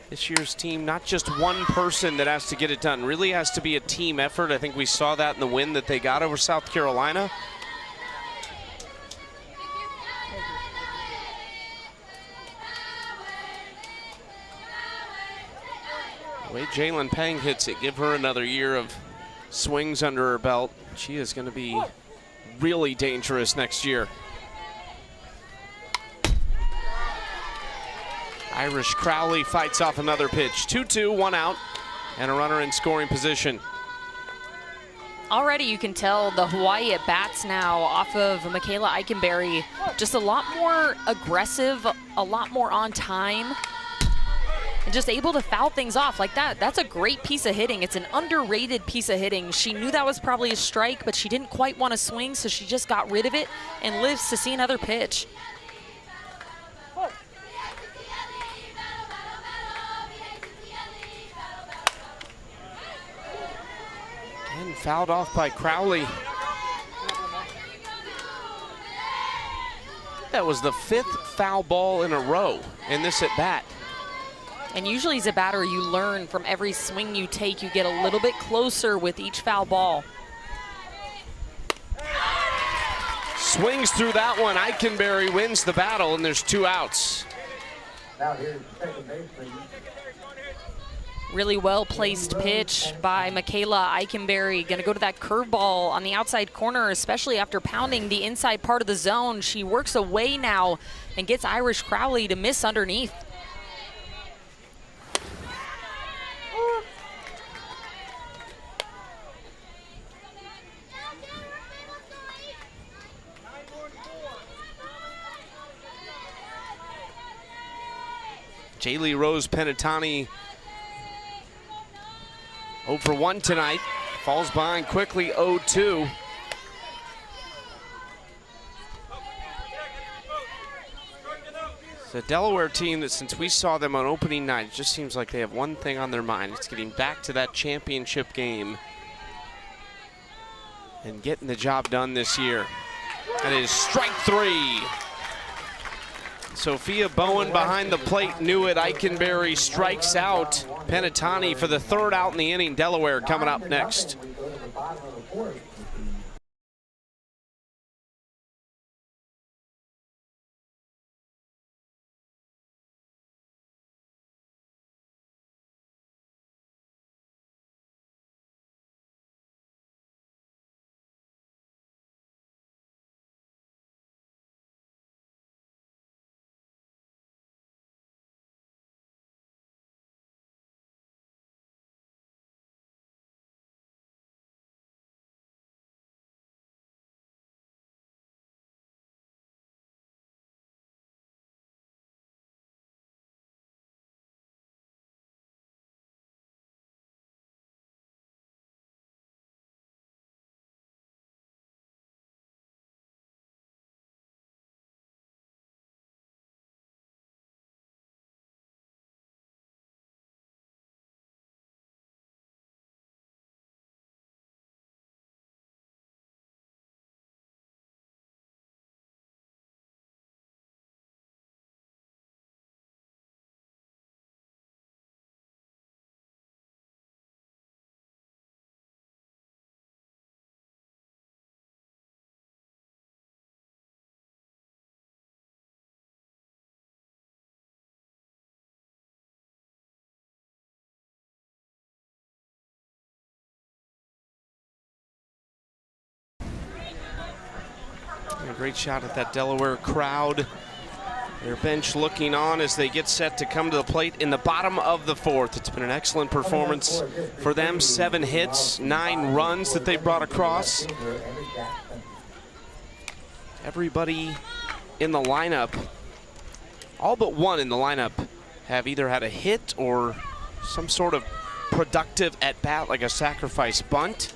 This year's team, not just one person that has to get it done, really has to be a team effort. I think we saw that in the win that they got over South Carolina. The way Jalen Pang hits it, give her another year of swings under her belt. She is going to be really dangerous next year. Irish Crowley fights off another pitch. 2-2, 1 out, and a runner in scoring position. Already you can tell the Hawaii at bats now off of Michaela Eikenberry, just a lot more aggressive, a lot more on time, and just able to foul things off like that. That's a great piece of hitting. It's an underrated piece of hitting. She knew that was probably a strike, but she didn't quite want to swing, so she just got rid of it and lives to see another pitch. Again, fouled off by Crowley. That was the 5th foul ball in a row in this at bat. And usually as a batter, you learn from every swing you take, you get a little bit closer with each foul ball. Swings through that one. Eikenberry wins the battle, and there's 2 outs. Now here's the second base, please. Really well-placed pitch by Michaela Eikenberry. Going to go to that curveball on the outside corner, especially after pounding the inside part of the zone. She works away now and gets Irish Crowley to miss underneath. Jaylee Rose Penatani 0 for 1 tonight. Falls behind quickly, 0-2. It's a Delaware team that, since we saw them on opening night, it just seems like they have one thing on their mind. It's getting back to that championship game and getting the job done this year. That is strike 3. Sophia Bowen behind the plate knew it. Eikenberry strikes out Penatani for the 3rd out in the inning. Delaware coming up next. A great shot at that Delaware crowd Their bench looking on as they get set to come to the plate in the bottom of the fourth. It's been an excellent performance for them. 7 hits, 9 runs that they brought across. Everybody in the lineup, all but one in the lineup, have either had a hit or some sort of productive at-bat, like a sacrifice bunt.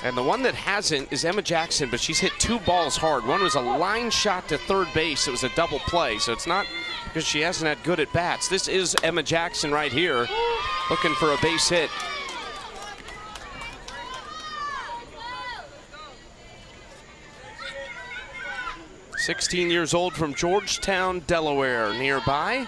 And the one that hasn't is Emma Jackson, but she's hit 2 balls hard. One was a line shot to third base. It was a double play, so it's not because she hasn't had good at-bats. This is Emma Jackson right here, looking for a base hit. "16 years old from Georgetown, Delaware, nearby.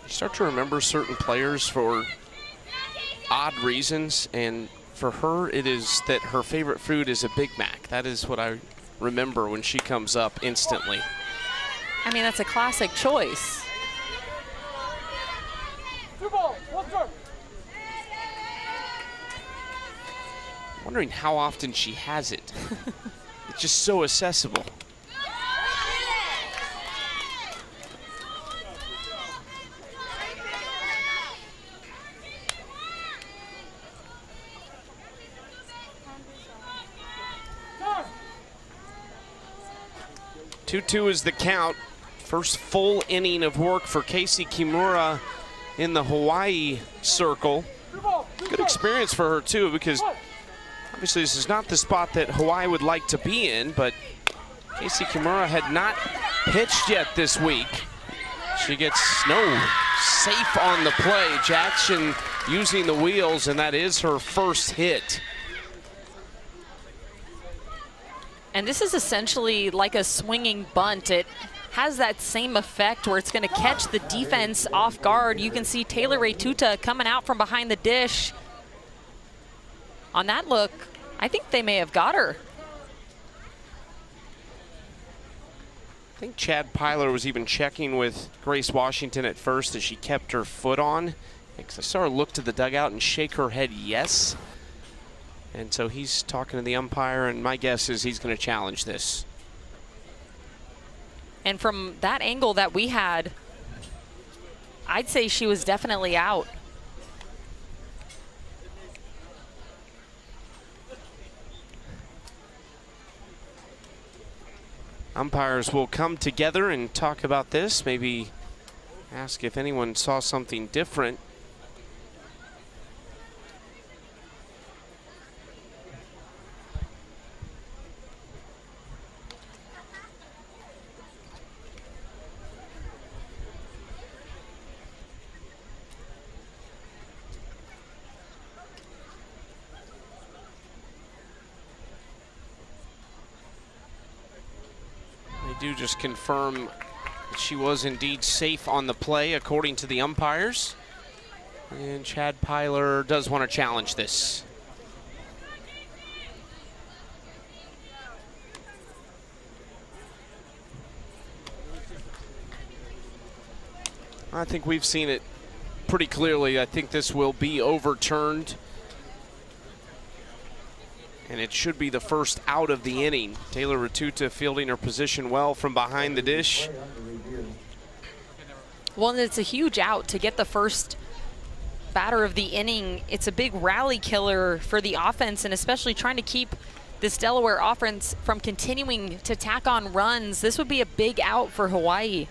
Start to remember certain players for odd reasons, and for her it is that her favorite food is a Big Mac. That is what I remember when she comes up instantly. I mean, that's a classic choice. 2 balls, 1 strike. Wondering how often she has it. It's just so accessible. Time. 2-2 is the count. First full inning of work for Casey Kimura in the Hawaii circle. 2 balls, 2 Good strikes. experience for her too, because obviously this is not the spot that Hawaii would like to be in, but Casey Kimura had not pitched yet this week. She gets safe on the play. Jackson using the wheels, and that is her first hit. And this is essentially like a swinging bunt. It has that same effect where it's going to catch the defense off guard. You can see Taylor Retuta coming out from behind the dish. On that look, I think they may have got her. I think Chad Pyler was even checking with Grace Washington at first as she kept her foot on. Because I saw her look to the dugout and shake her head yes. And so he's talking to the umpire, and my guess is he's going to challenge this. And from that angle that we had, I'd say she was definitely out. Umpires will come together and talk about this, maybe ask if anyone saw something different. They do just confirm that she was indeed safe on the play according to the umpires. And Chad Pyler does want to challenge this. I think we've seen it pretty clearly. I think this will be overturned. And it should be the first out of the inning. Taylor Retuta fielding her position well from behind the dish. Well, and it's a huge out to get the first batter of the inning. It's a big rally killer for the offense, and especially trying to keep this Delaware offense from continuing to tack on runs. This would be a big out for Hawaii.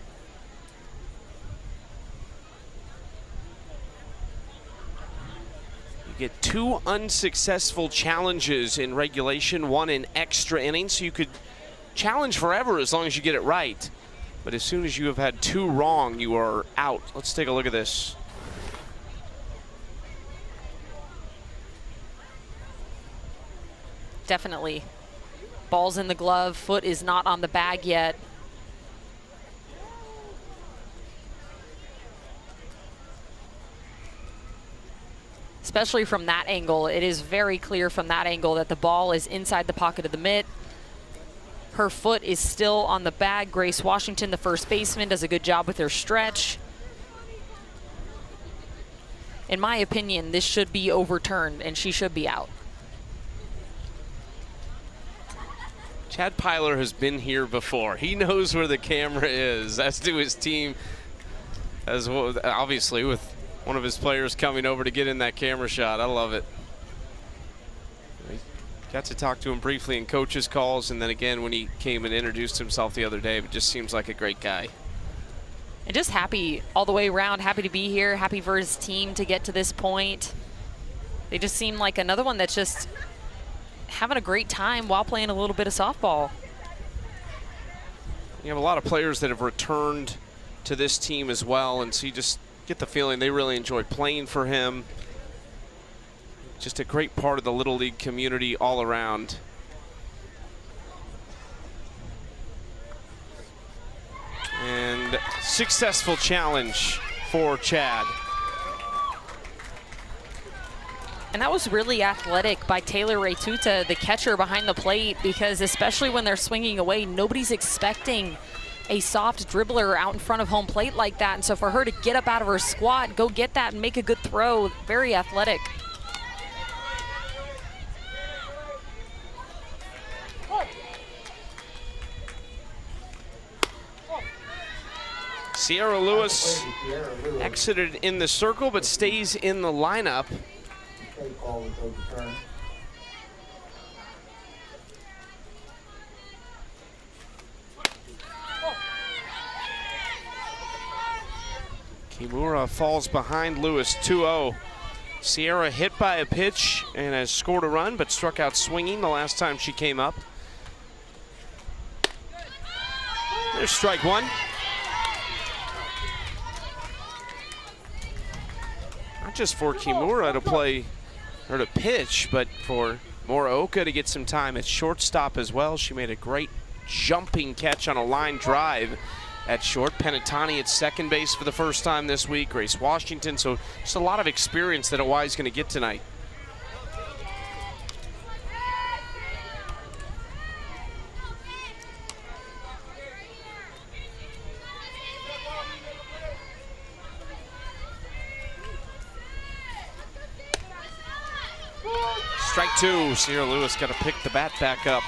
You get 2 unsuccessful challenges in regulation, 1 in extra innings, so you could challenge forever as long as you get it right. But as soon as you have had 2 wrong, you are out. Let's take a look at this. Definitely. Ball's in the glove, foot is not on the bag yet. Especially from that angle, it is very clear from that angle that the ball is inside the pocket of the mitt. Her foot is still on the bag. Grace Washington, the first baseman, does a good job with her stretch. in my opinion, this should be overturned and she should be out. Chad Pyler has been here before. He knows where the camera is, as do his team, as well, obviously with one of his players coming over to get in that camera shot. I love it. Got to talk to him briefly in coaches' calls, and then again when he came and introduced himself the other day. But just seems like a great guy. And just happy all the way around, happy to be here, happy for his team to get to this point. They just seem like another one that's just having a great time while playing a little bit of softball. You have a lot of players that have returned to this team as well, and so you just get the feeling they really enjoy playing for him. Just a great part of the Little League community all around. And successful challenge for Chad. And that was really athletic by Taylor Retuta, the catcher behind the plate, because especially when they're swinging away, nobody's expecting a soft dribbler out in front of home plate like that. And so for her to get up out of her squat, go get that and make a good throw, very athletic. Sierra Lewis exited in the circle but stays in the lineup. Kimura falls behind Lewis 2-0. Sierra hit by a pitch and has scored a run but struck out swinging the last time she came up. There's strike one. Not just for Kimura to play or to pitch, but for Morioka to get some time at shortstop as well. She made a great jumping catch on a line drive at short. Penatani at second base for the first time this week. Grace Washington, so just a lot of experience that Hawaii's going to get tonight. Strike two. Sierra Lewis got to pick the bat back up.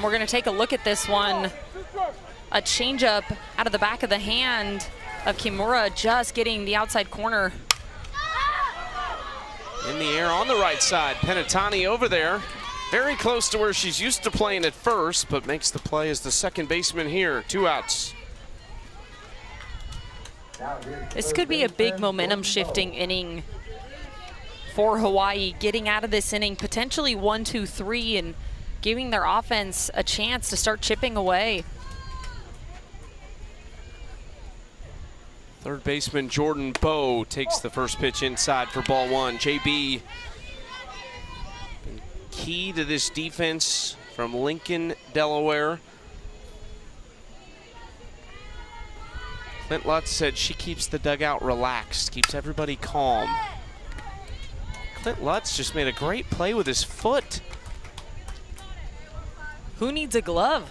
We're going to take a look at this one. A changeup out of the back of the hand of Kimura, just getting the outside corner. In the air on the right side. Penatani over there. Very close to where she's used to playing at first, but makes the play as the second baseman here. 2 outs. This could be a big momentum shifting inning for Hawaii, getting out of this inning potentially 1-2-3 and giving their offense a chance to start chipping away. Third baseman Jordan Bowe takes the first pitch inside for ball one. JB been key to this defense from Lincoln, Delaware. Clint Lutz said she keeps the dugout relaxed, keeps everybody calm. Clint Lutz just made a great play with his foot. Who needs a glove?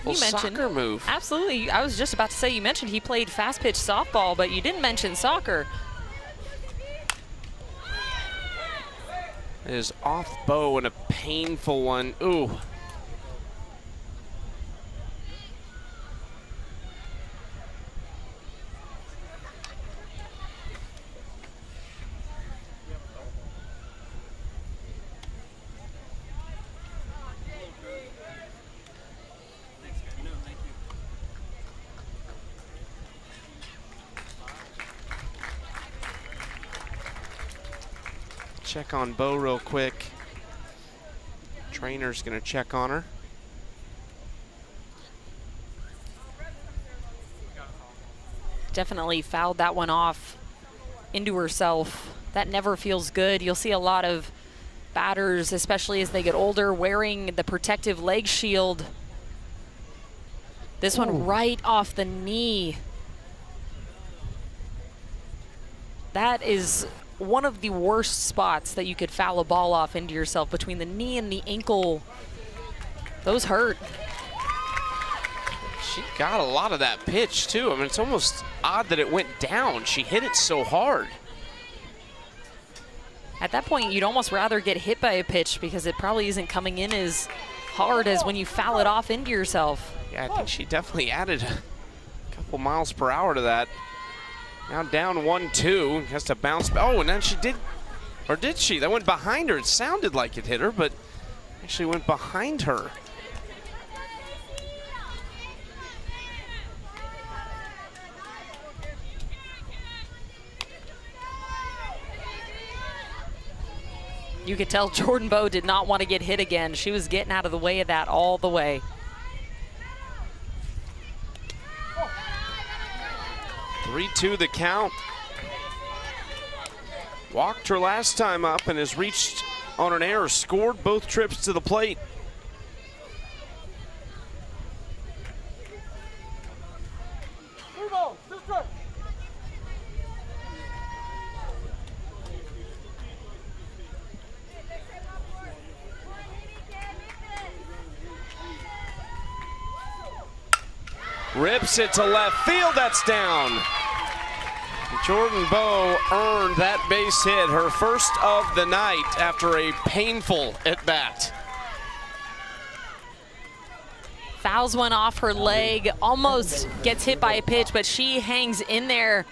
Well, You mentioned soccer move. Absolutely. I was just about to say, you mentioned he played fast pitch softball, but you didn't mention soccer. It is off Bowe and a painful one. Ooh. Check on Bowe real quick. Trainer's gonna check on her. Definitely fouled that one off into herself. That never feels good. You'll see a lot of batters, especially as they get older, wearing the protective leg shield. This one right off the knee. That is one of the worst spots that you could foul a ball off into yourself, between the knee and the ankle. Those hurt. She got a lot of that pitch, too. I mean, it's almost odd that it went down. She hit it so hard. At that point, you'd almost rather get hit by a pitch because it probably isn't coming in as hard as when you foul it off into yourself. Yeah, I think she definitely added a couple miles per hour to that. Now down 1-2, has to bounce. Oh, and then she did, or did she? That went behind her. It sounded like it hit her, but actually went behind her. You could tell Jordan Bowe did not want to get hit again. She was getting out of the way of that all the way. Oh. 3-2 the count. Walked her last time up and has reached on an error, scored both trips to the plate. Rips it to left field, that's down. Jordan Bowe earned that base hit, her first of the night after a painful at-bat. Fouls one off her leg, almost gets hit by a pitch, but she hangs in there.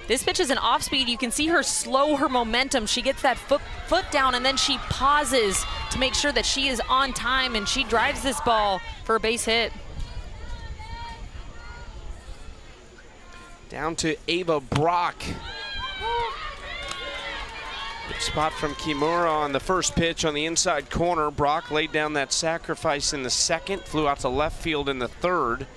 This pitch is an off speed. You can see her slow her momentum. She gets that foot down and then she pauses to make sure that she is on time, and she drives this ball for a base hit. Down to Ava Brock. Good spot from Kimura on the first pitch on the inside corner. Brock laid down that sacrifice in the second, flew out to left field in the third.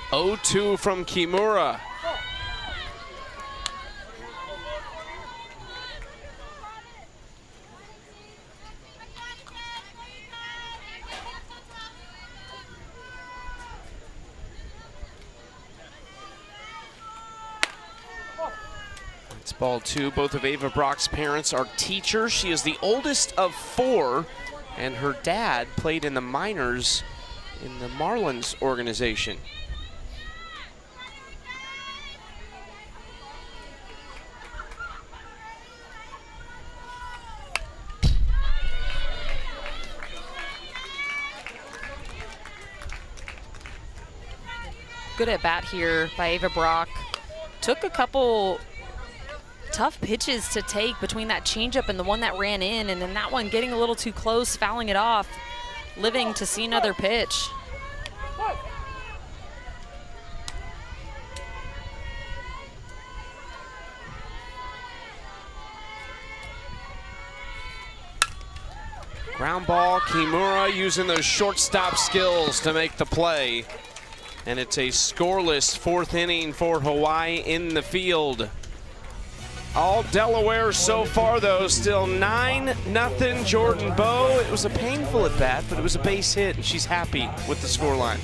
Oh, 2 from Kimura. It's ball 2. Both of Ava Brock's parents are teachers. She is the oldest of 4, and her dad played in the minors in the Marlins organization. Good at bat here by Ava Brock. Took a couple tough pitches to take between that changeup and the one that ran in, and then that one getting a little too close, fouling it off, living to see another pitch. Ground ball, Kimura using those shortstop skills to make the play. And it's a scoreless 4th inning for Hawaii in the field. All Delaware so far, though, still 9-0 Jordan Bowe. It was a painful at bat, but it was a base hit, and she's happy with the scoreline.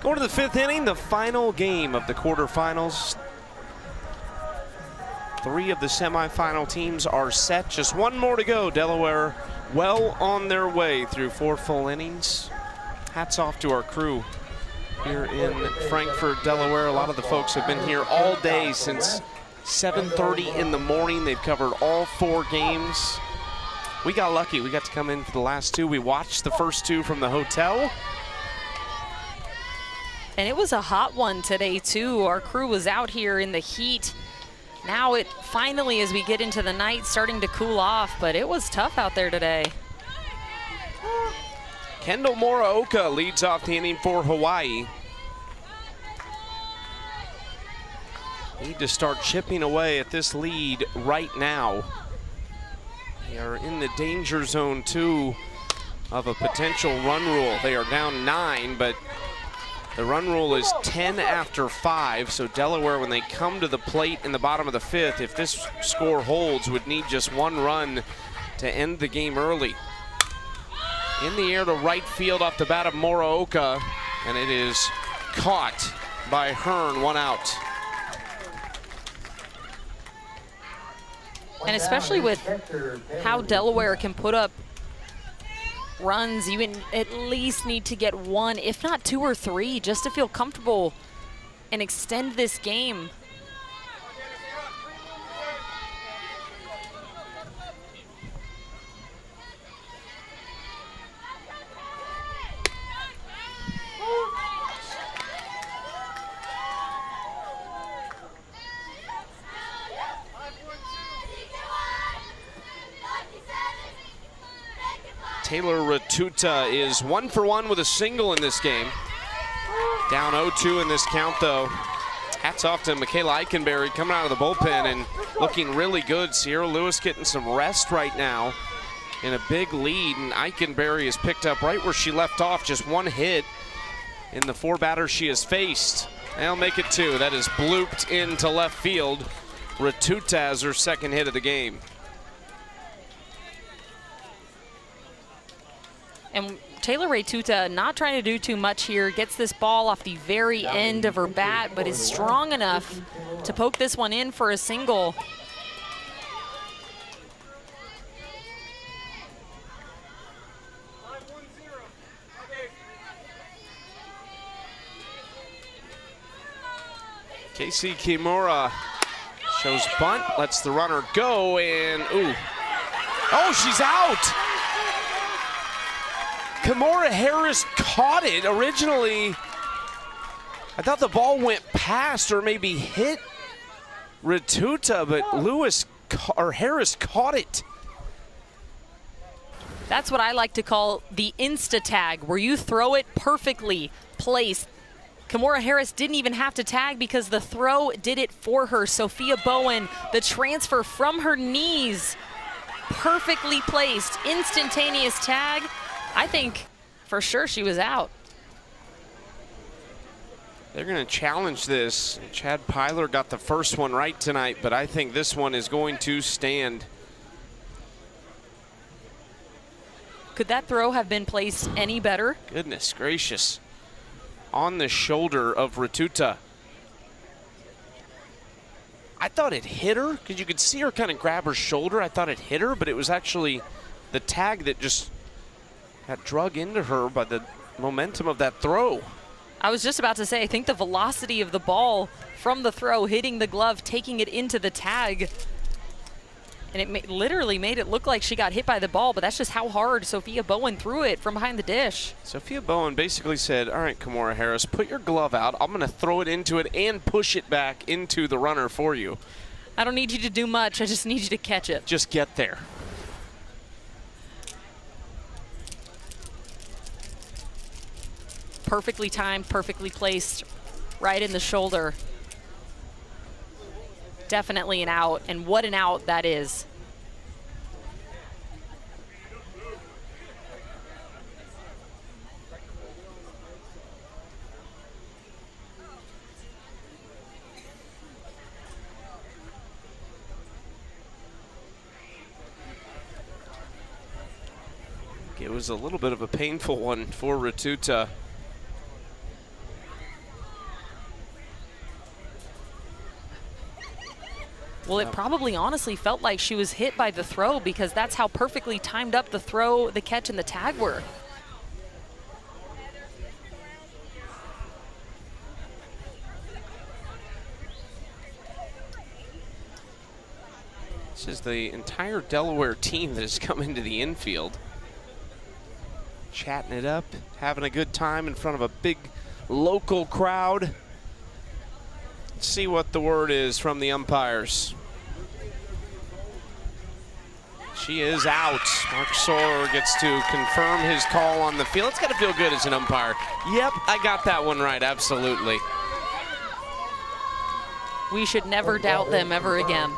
Going to the 5th inning, the final game of the quarterfinals. 3 of the semifinal teams are set. Just 1 more to go. Delaware well on their way through 4 full innings. Hats off to our crew here in Frankfort, Delaware. A lot of the folks have been here all day since 7:30 in the morning. They've covered all 4 games. We got lucky. We got to come in for the last 2. We watched the first 2 from the hotel. And it was a hot one today, too. Our crew was out here in the heat. Now it finally, as we get into the night, starting to cool off, but it was tough out there today. Kendall Moraoka leads off the inning for Hawaii. Need to start chipping away at this lead right now. They are in the danger zone, too, of a potential run rule. They are down 9, but the run rule is 10 after 5, so Delaware, when they come to the plate in the bottom of the 5th, if this score holds, would need just 1 run to end the game early. In the air to right field off the bat of Moraoka, and it is caught by Hearn, 1 out. And especially with how Delaware can put up runs, you at least need to get 1, if not 2 or 3, just to feel comfortable and extend this game. Taylor Ratuta is 1 for 1 with a single in this game. Down 0-2 in this count, though. Hats off to Michaela Eikenberry coming out of the bullpen and looking really good. Sierra Lewis getting some rest right now in a big lead, and Eikenberry is picked up right where she left off. Just 1 hit in the 4 batters she has faced. They'll make it 2. That is blooped into left field. Ratuta has her 2nd hit of the game. And Taylor Ratuta not trying to do too much here, gets this ball off the very end of her bat, but is strong enough to poke this one in for a single. Casey Kimura shows bunt, lets the runner go, and ooh. Oh, she's out! Kimura Harris caught it. Originally, I thought the ball went past or maybe hit Ratuta, but Harris caught it. That's what I like to call the insta-tag, where you throw it perfectly placed. Kimura Harris didn't even have to tag because the throw did it for her. Sophia Bowen, the transfer from her knees, perfectly placed, instantaneous tag. I think for sure she was out. They're going to challenge this. Chad Pyler got the first one right tonight, but I think this one is going to stand. Could that throw have been placed any better? Goodness gracious. On the shoulder of Ratuta. I thought it hit her because you could see her kind of grab her shoulder. I thought it hit her, but it was actually the tag that just got drug into her by the momentum of that throw. I was just about to say, I think the velocity of the ball from the throw hitting the glove, taking it into the tag, and it literally made it look like she got hit by the ball, but that's just how hard Sophia Bowen threw it from behind the dish. Sophia Bowen basically said, all right, Kimura Harris, put your glove out. I'm going to throw it into it and push it back into the runner for you. I don't need you to do much. I just need you to catch it. Just get there. Perfectly timed, perfectly placed, right in the shoulder. Definitely an out, and what an out that is. It was a little bit of a painful one for Ratuta. Well, it probably honestly felt like she was hit by the throw because that's how perfectly timed up the throw, the catch, and the tag were. This is the entire Delaware team that has come into the infield. Chatting it up, having a good time in front of a big local crowd. Let's see what the word is from the umpires. She is out. Mark Sorer gets to confirm his call on the field. It's got to feel good as an umpire. Yep, I got that one right, absolutely. We should never doubt them ever again.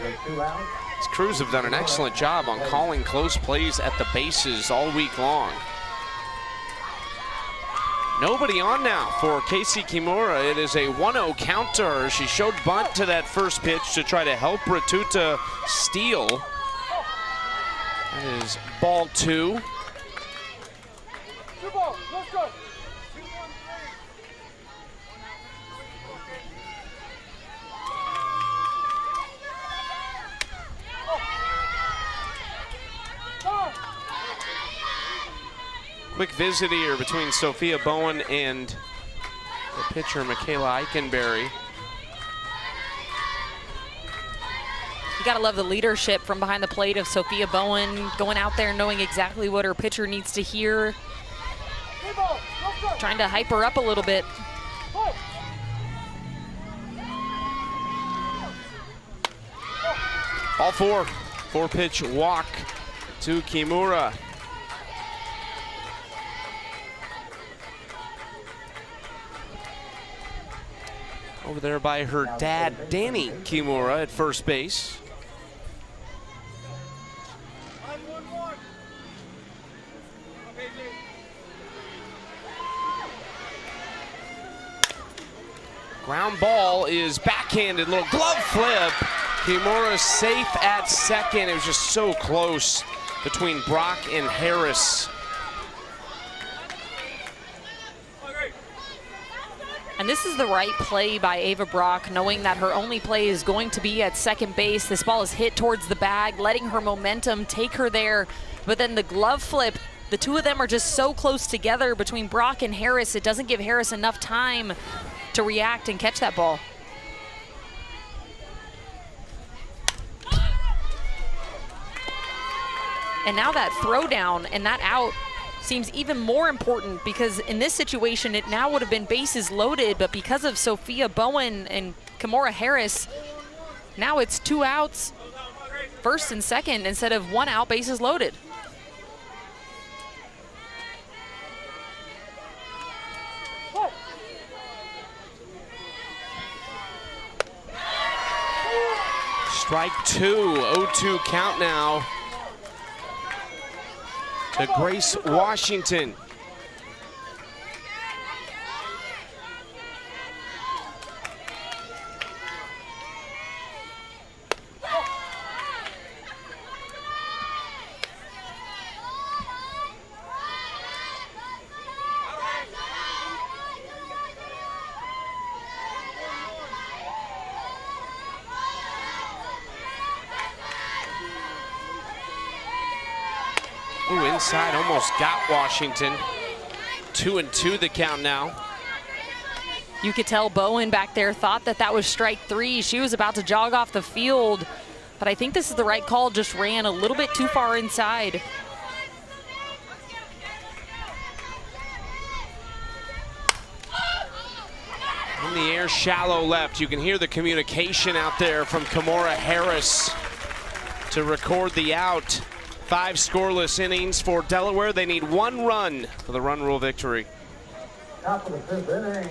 These crews have done an excellent job on calling close plays at the bases all week long. Nobody on now for Casey Kimura. It is a 1-0 counter. She showed bunt to that first pitch to try to help Ratuta steal. That is ball 2. 2 balls, let's go. Quick visit here between Sophia Bowen and the pitcher, Michaela Eikenberry. You gotta love the leadership from behind the plate of Sophia Bowen, going out there knowing exactly what her pitcher needs to hear, 3 balls, let's go. trying to hype her up a little bit. Fight. All 4. 4-pitch walk to Kimura. Over there by her dad, Danny Kimura, at first base. Ground ball is backhanded, little glove flip. Kimura safe at second. It was just so close between Brock and Harris. And this is the right play by Ava Brock, knowing that her only play is going to be at second base. This ball is hit towards the bag, letting her momentum take her there. But then the glove flip, the two of them are just so close together between Brock and Harris. It doesn't give Harris enough time to react and catch that ball. And now that throwdown and that out seems even more important because in this situation, it now would have been bases loaded, but because of Sophia Bowen and Kimura Harris, now it's 2 outs, first and second, instead of 1 out, bases loaded. Strike 2, 0-2 count now to Grace Washington. Ooh, inside, almost got Washington. 2-2 the count now. You could tell Bowen back there thought that that was strike 3. She was about to jog off the field, but I think this is the right call, just ran a little bit too far inside. In the air, shallow left. You can hear the communication out there from Kimura Harris to record the out. 5 scoreless innings for Delaware. They need 1 run for the run rule victory. Top of the 5th inning.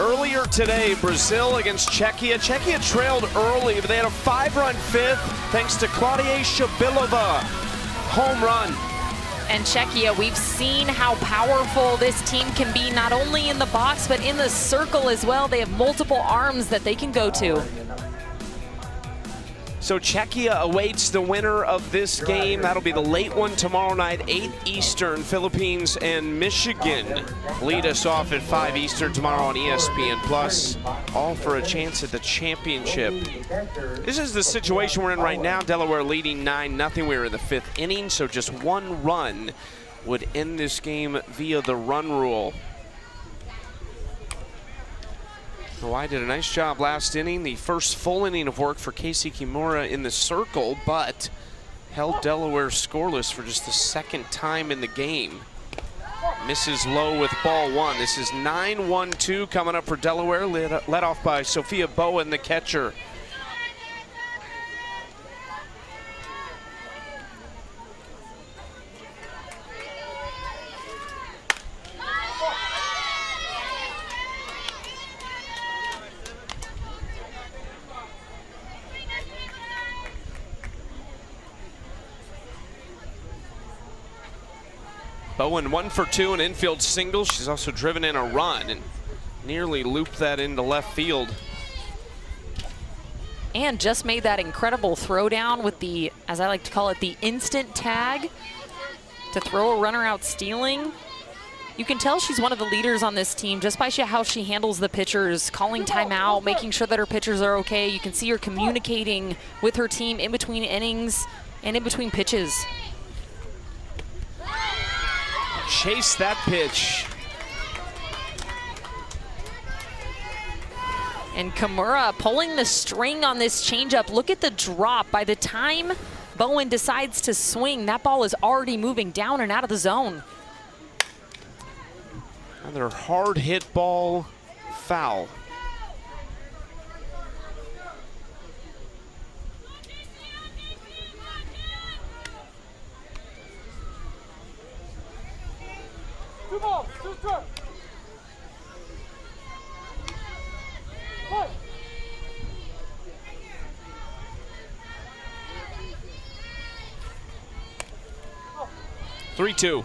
Earlier today, Brazil against Czechia. Czechia trailed early, but they had a 5-run fifth thanks to Claudia Shabilova. Home run. And Czechia, we've seen how powerful this team can be, not only in the box, but in the circle as well. They have multiple arms that they can go to. So Czechia awaits the winner of this game. That'll be the late one tomorrow night, 8 Eastern. Philippines and Michigan lead us off at 5 Eastern tomorrow on ESPN+, all for a chance at the championship. This is the situation we're in right now. Delaware leading 9-0. We're in the 5th inning, so just one run would end this game via the run rule. Hawaii did a nice job last inning, the first full inning of work for Casey Kimura in the circle, but held Delaware scoreless for just the second time in the game. Misses low with ball one. This is 9-1-2 coming up for Delaware, led off by Sophia Bowen, the catcher. Bowen 1 for 2, an infield single. She's also driven in a run and nearly looped that into left field. And just made that incredible throwdown with the, as I like to call it, the instant tag to throw a runner out stealing. You can tell she's one of the leaders on this team just by how she handles the pitchers, calling timeout, making sure that her pitchers are okay. You can see her communicating with her team in between innings and in between pitches. Chase that pitch. And Kimura pulling the string on this changeup. Look at the drop. By the time Bowen decides to swing, that ball is already moving down and out of the zone. Another hard hit ball, foul. Two balls, 2 strikes. Fight. 3-2.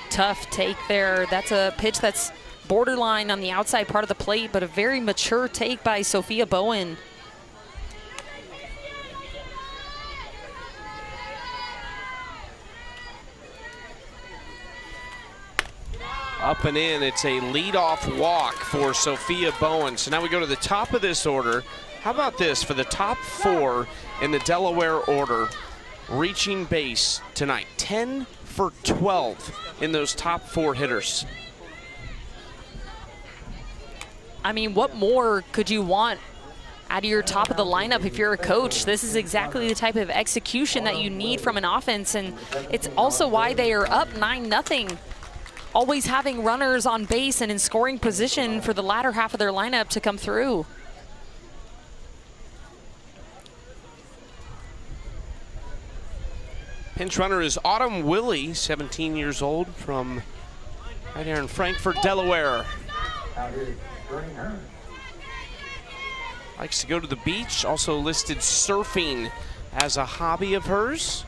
Tough take there. That's a pitch that's borderline on the outside part of the plate, but a very mature take by Sophia Bowen. Up and in, it's a leadoff walk for Sophia Bowen. So now we go to the top of this order. How about this for the top 4 in the Delaware order, reaching base tonight? 10 for 12 in those top 4 hitters. I mean, what more could you want out of your top of the lineup if you're a coach? This is exactly the type of execution that you need from an offense, and it's also why they are up 9-0. Always having runners on base and in scoring position for the latter half of their lineup to come through. Pinch runner is Autumn Willie, 17 years old, from right here in Frankfort, Delaware. Likes to go to the beach, also listed surfing as a hobby of hers.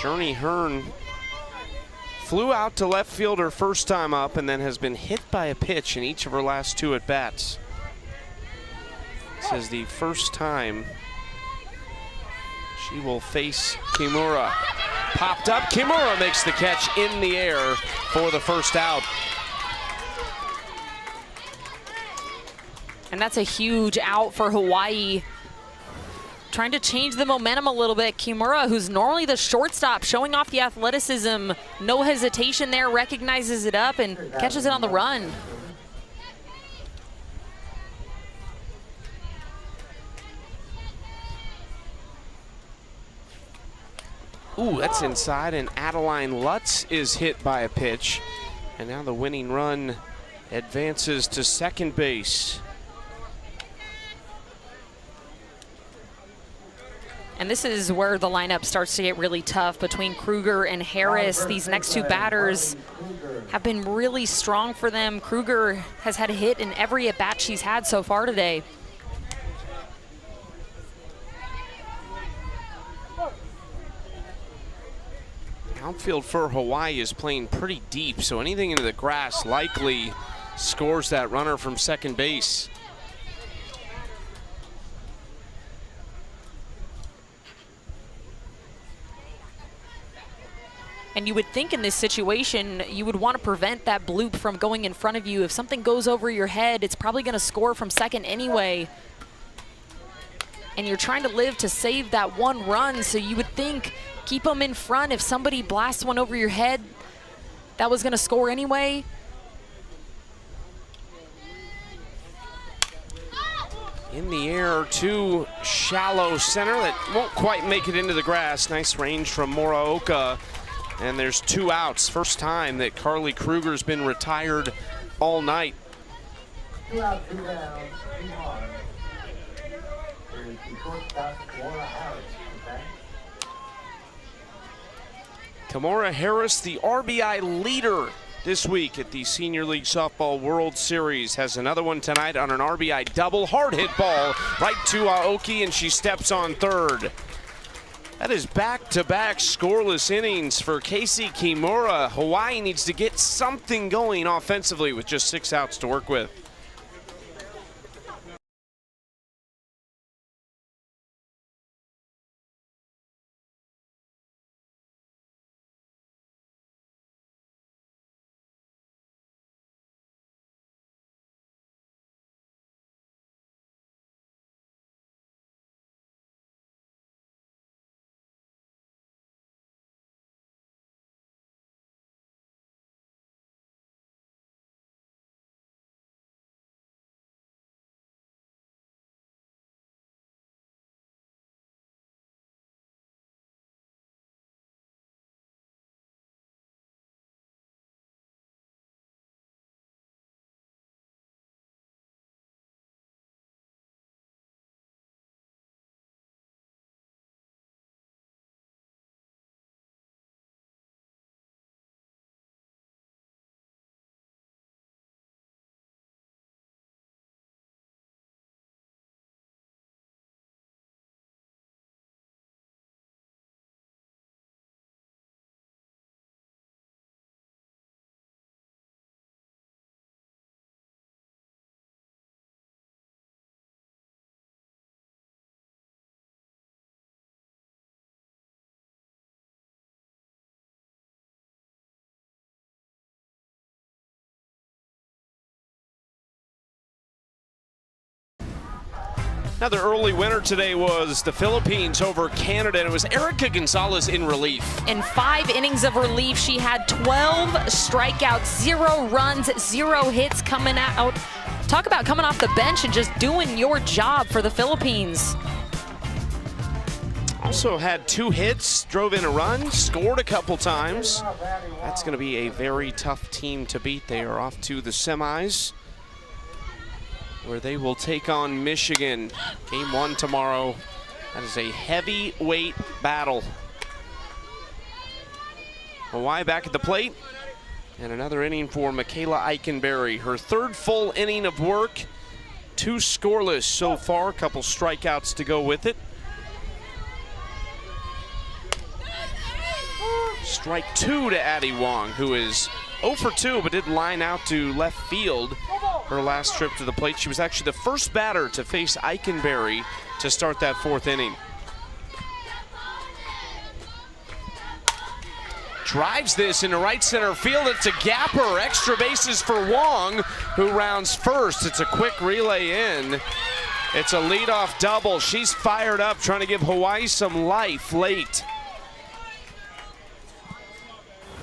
Journey Hearn flew out to left field her first time up and then has been hit by a pitch in each of her last 2 at-bats. This is the first time she will face Kimura. Popped up, Kimura makes the catch in the air for the first out. And that's a huge out for Hawaii. Trying to change the momentum a little bit. Kimura, who's normally the shortstop, showing off the athleticism. No hesitation there, recognizes it up and catches it on the run. Ooh, that's inside, and Adeline Lutz is hit by a pitch. And now the winning run advances to second base. And this is where the lineup starts to get really tough between Kruger and Harris. These next two batters have been really strong for them. Kruger has had a hit in every at-bat she's had so far today. Outfield for Hawaii is playing pretty deep, so anything into the grass likely scores that runner from second base. And you would think in this situation, you would want to prevent that bloop from going in front of you. If something goes over your head, it's probably going to score from second anyway. And you're trying to live to save that one run, so you would think keep them in front. If somebody blasts one over your head, that was going to score anyway. In the air to shallow center that won't quite make it into the grass. Nice range from Moraoka. And there's 2 outs. First time that Carly Kruger's been retired all night. 2 out, 2 down, 3 hard. There's the shortstop, Laura Harris. Tamora Harris, the RBI leader this week at the Senior League Softball World Series, has another one tonight on an RBI double. Hard hit ball right to Aoki, and she steps on third. That is back-to-back scoreless innings for Casey Kimura. Hawaii needs to get something going offensively with just 6 outs to work with. Another early winner today was the Philippines over Canada, and it was Erica Gonzalez in relief. In 5 innings of relief, she had 12 strikeouts, 0 runs, 0 hits coming out. Talk about coming off the bench and just doing your job for the Philippines. Also had 2 hits, drove in a run, scored a couple times. That's going to be a very tough team to beat. They are off to the semis, where they will take on Michigan. Game 1 tomorrow. That is a heavyweight battle. Hawaii back at the plate. And another inning for Michaela Eikenberry. Her 3rd full inning of work. 2 scoreless so far. A couple strikeouts to go with it. Strike 2 to Addie Wong, who is 0 for 2, but did line out to left field her last trip to the plate. She was actually the first batter to face Eikenberry to start that 4th inning. Drives this into right center field. It's a gapper. Extra bases for Wong, who rounds first. It's a quick relay in. It's a leadoff double. She's fired up, trying to give Hawaii some life late.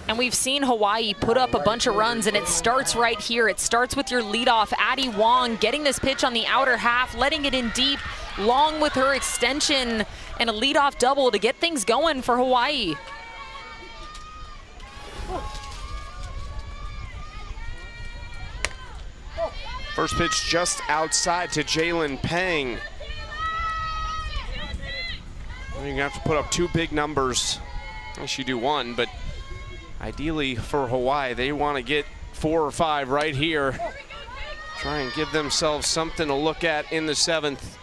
And we've seen Hawaii put up a bunch of runs, and it starts right here. It starts with your leadoff, Addie Wong, getting this pitch on the outer half, letting it in deep, long with her extension, and a leadoff double to get things going for Hawaii. First pitch just outside to Jalen Pang. You're going to have to put up 2 big numbers. Unless you do 1, but ideally for Hawaii, they want to get 4 or 5 right here. Try and give themselves something to look at in the 7th.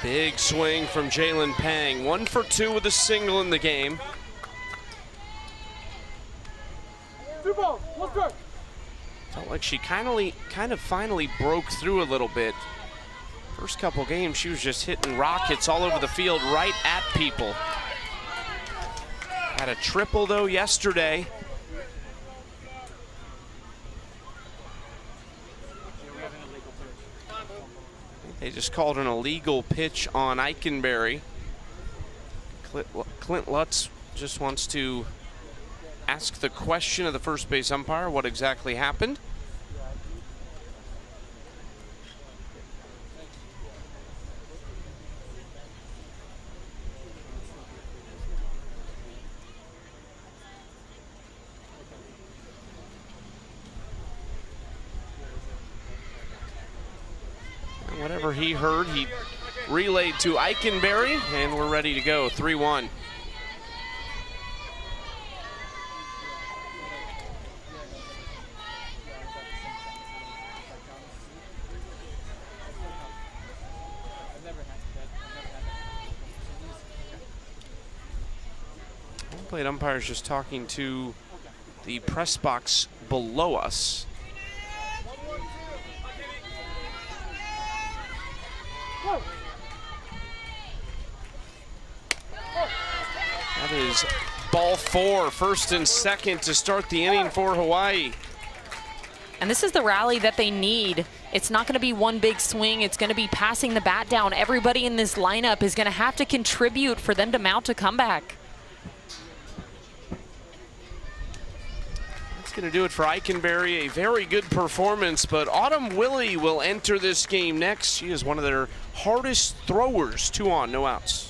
Big swing from Jalen Pang. 1 for 2 with a single in the game. 2 balls, 1 strike. Felt like she kind of finally broke through a little bit. First couple games, she was just hitting rockets all over the field right at people. Had a triple though yesterday. They just called an illegal pitch on Eikenberry. Clint Lutz just wants to ask the question of the first base umpire, what exactly happened. Whatever he heard, he relayed to Eikenberry, and we're ready to go, 3-1. Home plate umpire's just talking to the press box below us. That is ball 4, first and second to start the inning for Hawaii. And this is the rally that they need. It's not going to be one big swing. It's going to be passing the bat down. Everybody in this lineup is going to have to contribute for them to mount a comeback. That's going to do it for Eikenberry. A very good performance, but Autumn Willie will enter this game next. She is one of their hardest throwers. 2 on, no outs.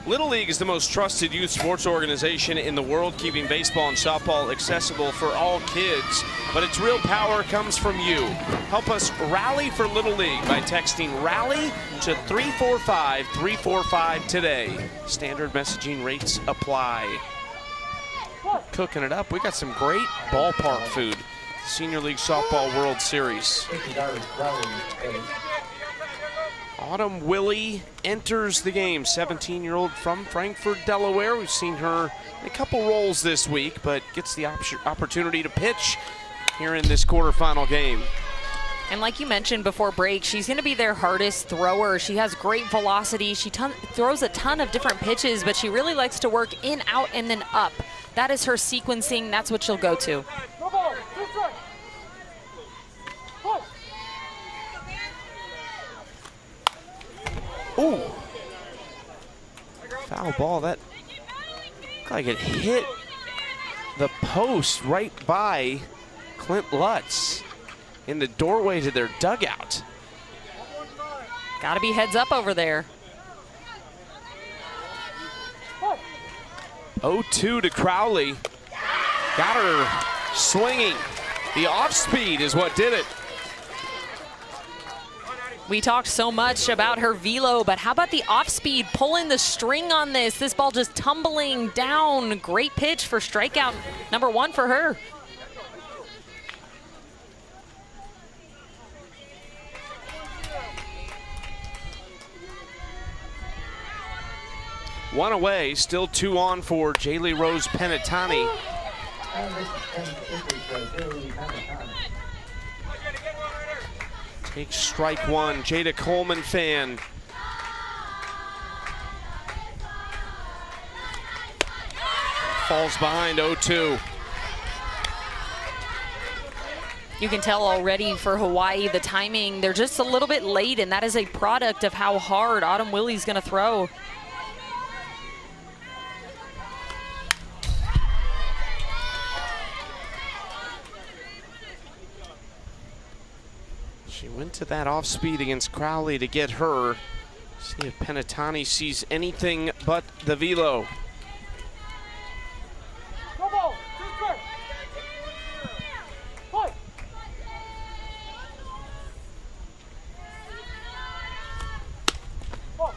Little League is the most trusted youth sports organization in the world, keeping baseball and softball accessible for all kids. But its real power comes from you. Help us rally for Little League by texting RALLY to 345-345 today. Standard messaging rates apply. Cooking it up. We got some great ballpark food. Senior League Softball World Series. Autumn Willie enters the game, 17-year-old from Frankfort, Delaware. We've seen her in a couple roles this week, but gets the opportunity to pitch here in this quarterfinal game. And like you mentioned before break, she's going to be their hardest thrower. She has great velocity. She throws a ton of different pitches, but she really likes to work in, out, and then up. That is her sequencing. That's what she'll go to. No ball, 2 strikes. Ooh. Foul ball. That looked like it hit the post right by Clint Lutz in the doorway to their dugout. Got to be heads up over there. 0-2 to Crowley. Got her swinging. The off speed is what did it. We talked so much about her velo, but how about the off speed, pulling the string on this? This ball just tumbling down. Great pitch for strikeout number 1 for her. One away, still 2 on for Jaylee Rose Penatani. Takes strike 1, Jada Coleman fan. Falls behind 0-2. You can tell already for Hawaii, the timing, they're just a little bit late, and that is a product of how hard Autumn Willie's gonna throw. She went to that off speed against Crowley to get her. See if Penatani sees anything but the velo. Come on, straight. Fight. Ball.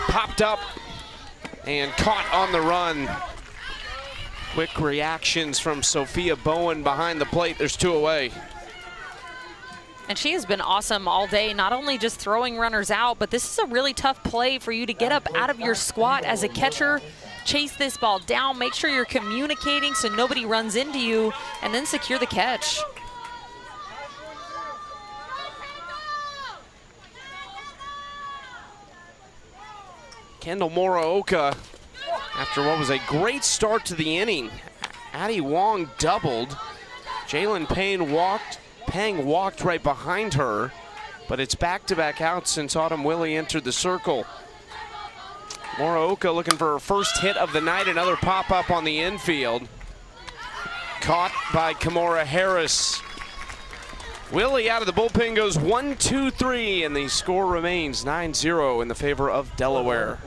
Popped up and caught on the run. Quick reactions from Sophia Bowen behind the plate. There's 2 away. And she has been awesome all day, not only just throwing runners out, but this is a really tough play for you to get up out of your squat as a catcher, chase this ball down, make sure you're communicating so nobody runs into you, and then secure the catch. Kendall Moraoka, after what was a great start to the inning. Addie Wong doubled. Jalen Pang walked right behind her, but it's back-to-back outs since Autumn Willie entered the circle. Moraoka looking for her first hit of the night, another pop-up on the infield. Caught by Kimora Harris. Willie out of the bullpen goes 1-2-3, and the score remains 9-0 in the favor of Delaware.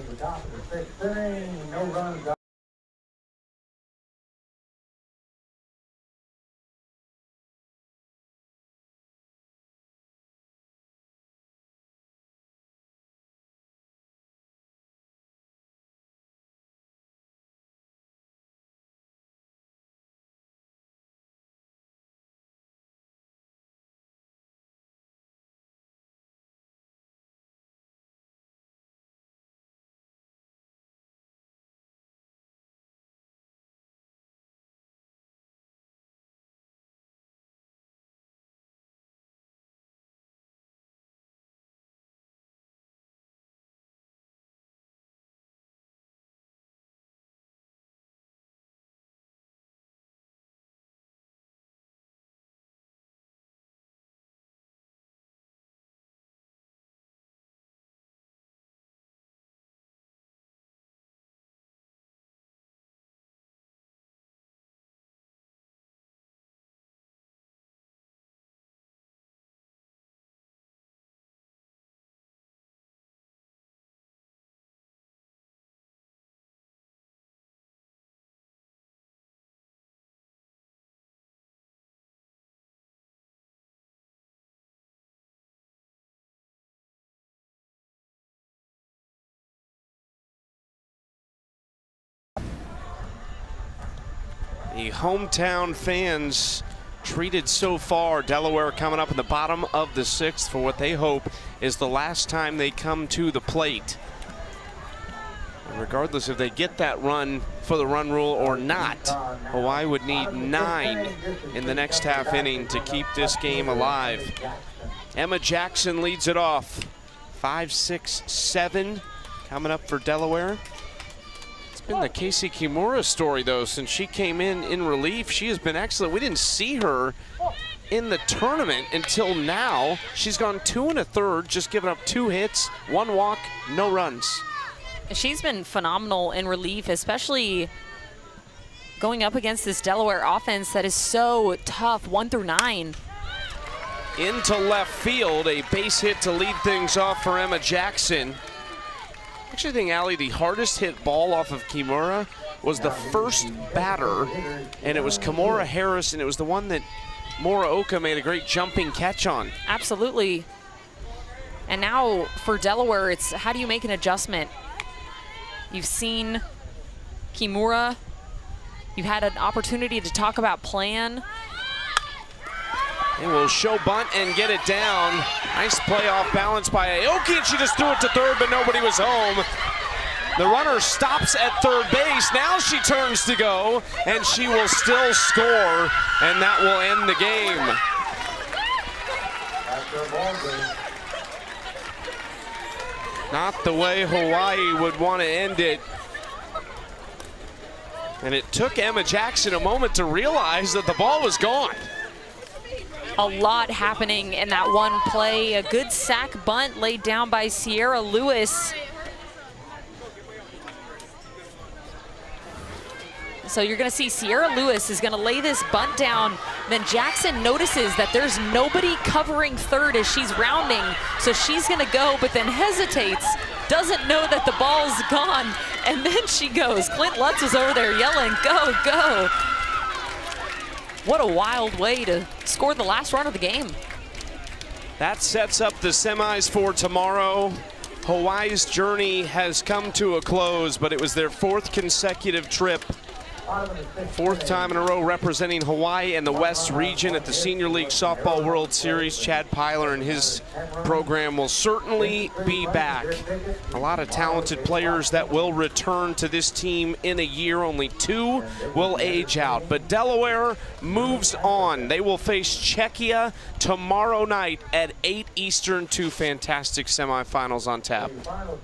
The hometown fans treated so far. Delaware coming up in the bottom of the 6th for what they hope is the last time they come to the plate. And regardless if they get that run for the run rule or not, Hawaii would need 9 in the next half inning to keep this game alive. Emma Jackson leads it off. 5, 6, 7 coming up for Delaware. Been the Casey Kimura story though. Since she came in relief, she has been excellent. We didn't see her in the tournament until now. She's gone 2 1/3, just giving up 2 hits, 1 walk, no runs. She's been phenomenal in relief, especially going up against this Delaware offense that is so tough, 1 through 9. into left field. A base hit to lead things off for Emma Jackson. I actually think, Allie, the hardest hit ball off of Kimura was the first batter, and it was Kimura Harris, and it was the one that Morioka made a great jumping catch on. Absolutely. And now for Delaware, it's how do you make an adjustment? You've seen Kimura. You've had an opportunity to talk about plan. And will show bunt and get it down. Nice play off balance by Aoki, and she just threw it to third, but nobody was home. The runner stops at third base. Now she turns to go, and she will still score, and that will end the game. Not the way Hawaii would want to end it. And it took Emma Jackson a moment to realize that the ball was gone. A lot happening in that one play. A good sack bunt laid down by Sierra Lewis. So you're going to see Sierra Lewis is going to lay this bunt down. Then Jackson notices that there's nobody covering third as she's rounding. So she's going to go, but then hesitates, doesn't know that the ball's gone, and then she goes. Clint Lutz was over there yelling, go, go. What a wild way to score the last run of the game. That sets up the semis for tomorrow. Hawaii's journey has come to a close, but it was their fourth consecutive trip. Fourth time in a row representing Hawaii and the West region at the Senior League Softball World Series. Chad Pyler and his program will certainly be back. A lot of talented players that will return to this team in a year. Only 2 will age out. But Delaware moves on. They will face Czechia tomorrow night at 8 Eastern. 2 fantastic semifinals on tap.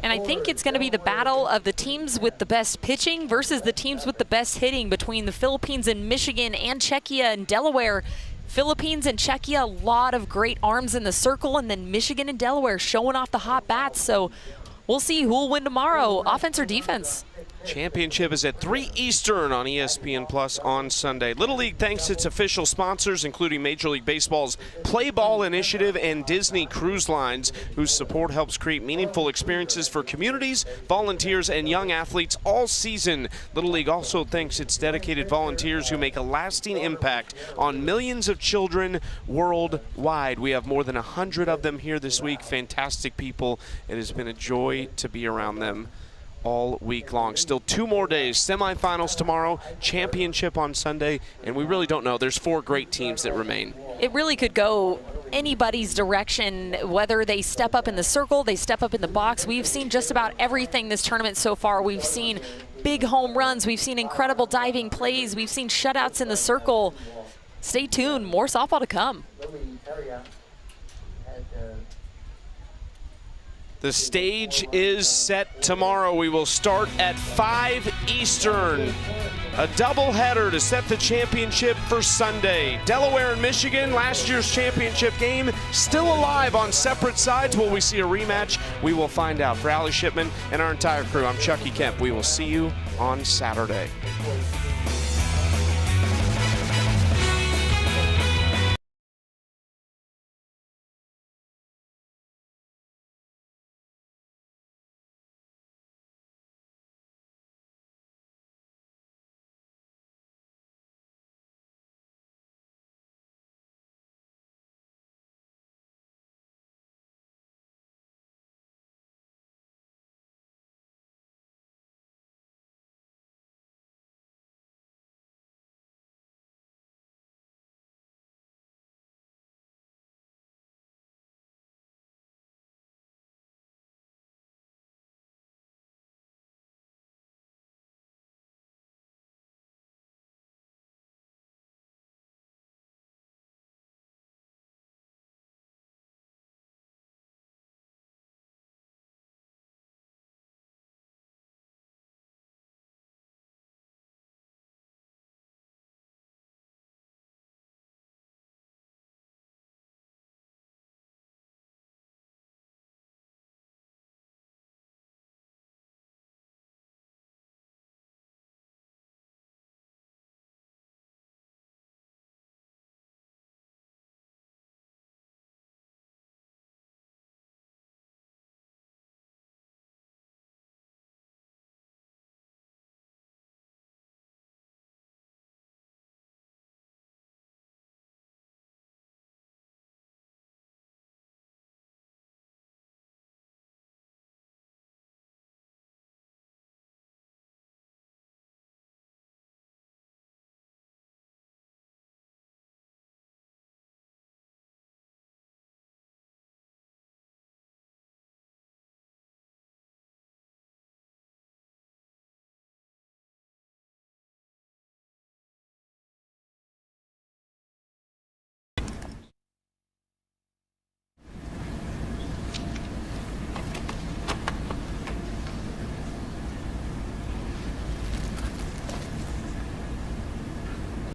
And I think it's going to be the battle of the teams with the best pitching versus the teams with the best hitting between the Philippines and Michigan and Czechia and Delaware. Philippines and Czechia, a lot of great arms in the circle, and then Michigan and Delaware showing off the hot bats. So we'll see who will win tomorrow, offense or defense. Championship is at 3 Eastern on ESPN Plus on Sunday. Little League thanks its official sponsors, including Major League Baseball's Play Ball Initiative and Disney Cruise Lines, whose support helps create meaningful experiences for communities, volunteers, and young athletes all season. Little League also thanks its dedicated volunteers who make a lasting impact on millions of children worldwide. We have more than 100 of them here this week. Fantastic people. It has been a joy to be around them all week long. Still 2 more days. Semifinals tomorrow, championship on Sunday, and we really don't know. There's 4 great teams that remain. It really could go anybody's direction, whether they step up in the circle, they step up in the box. We've seen just about everything this tournament so far. We've seen big home runs. We've seen incredible diving plays. We've seen shutouts in the circle. Stay tuned. More softball to come. The stage is set tomorrow. We will start at 5 Eastern. A doubleheader to set the championship for Sunday. Delaware and Michigan, last year's championship game, still alive on separate sides. Will we see a rematch? We will find out. For Allie Shipman and our entire crew, I'm Chucky Kemp. We will see you on Saturday.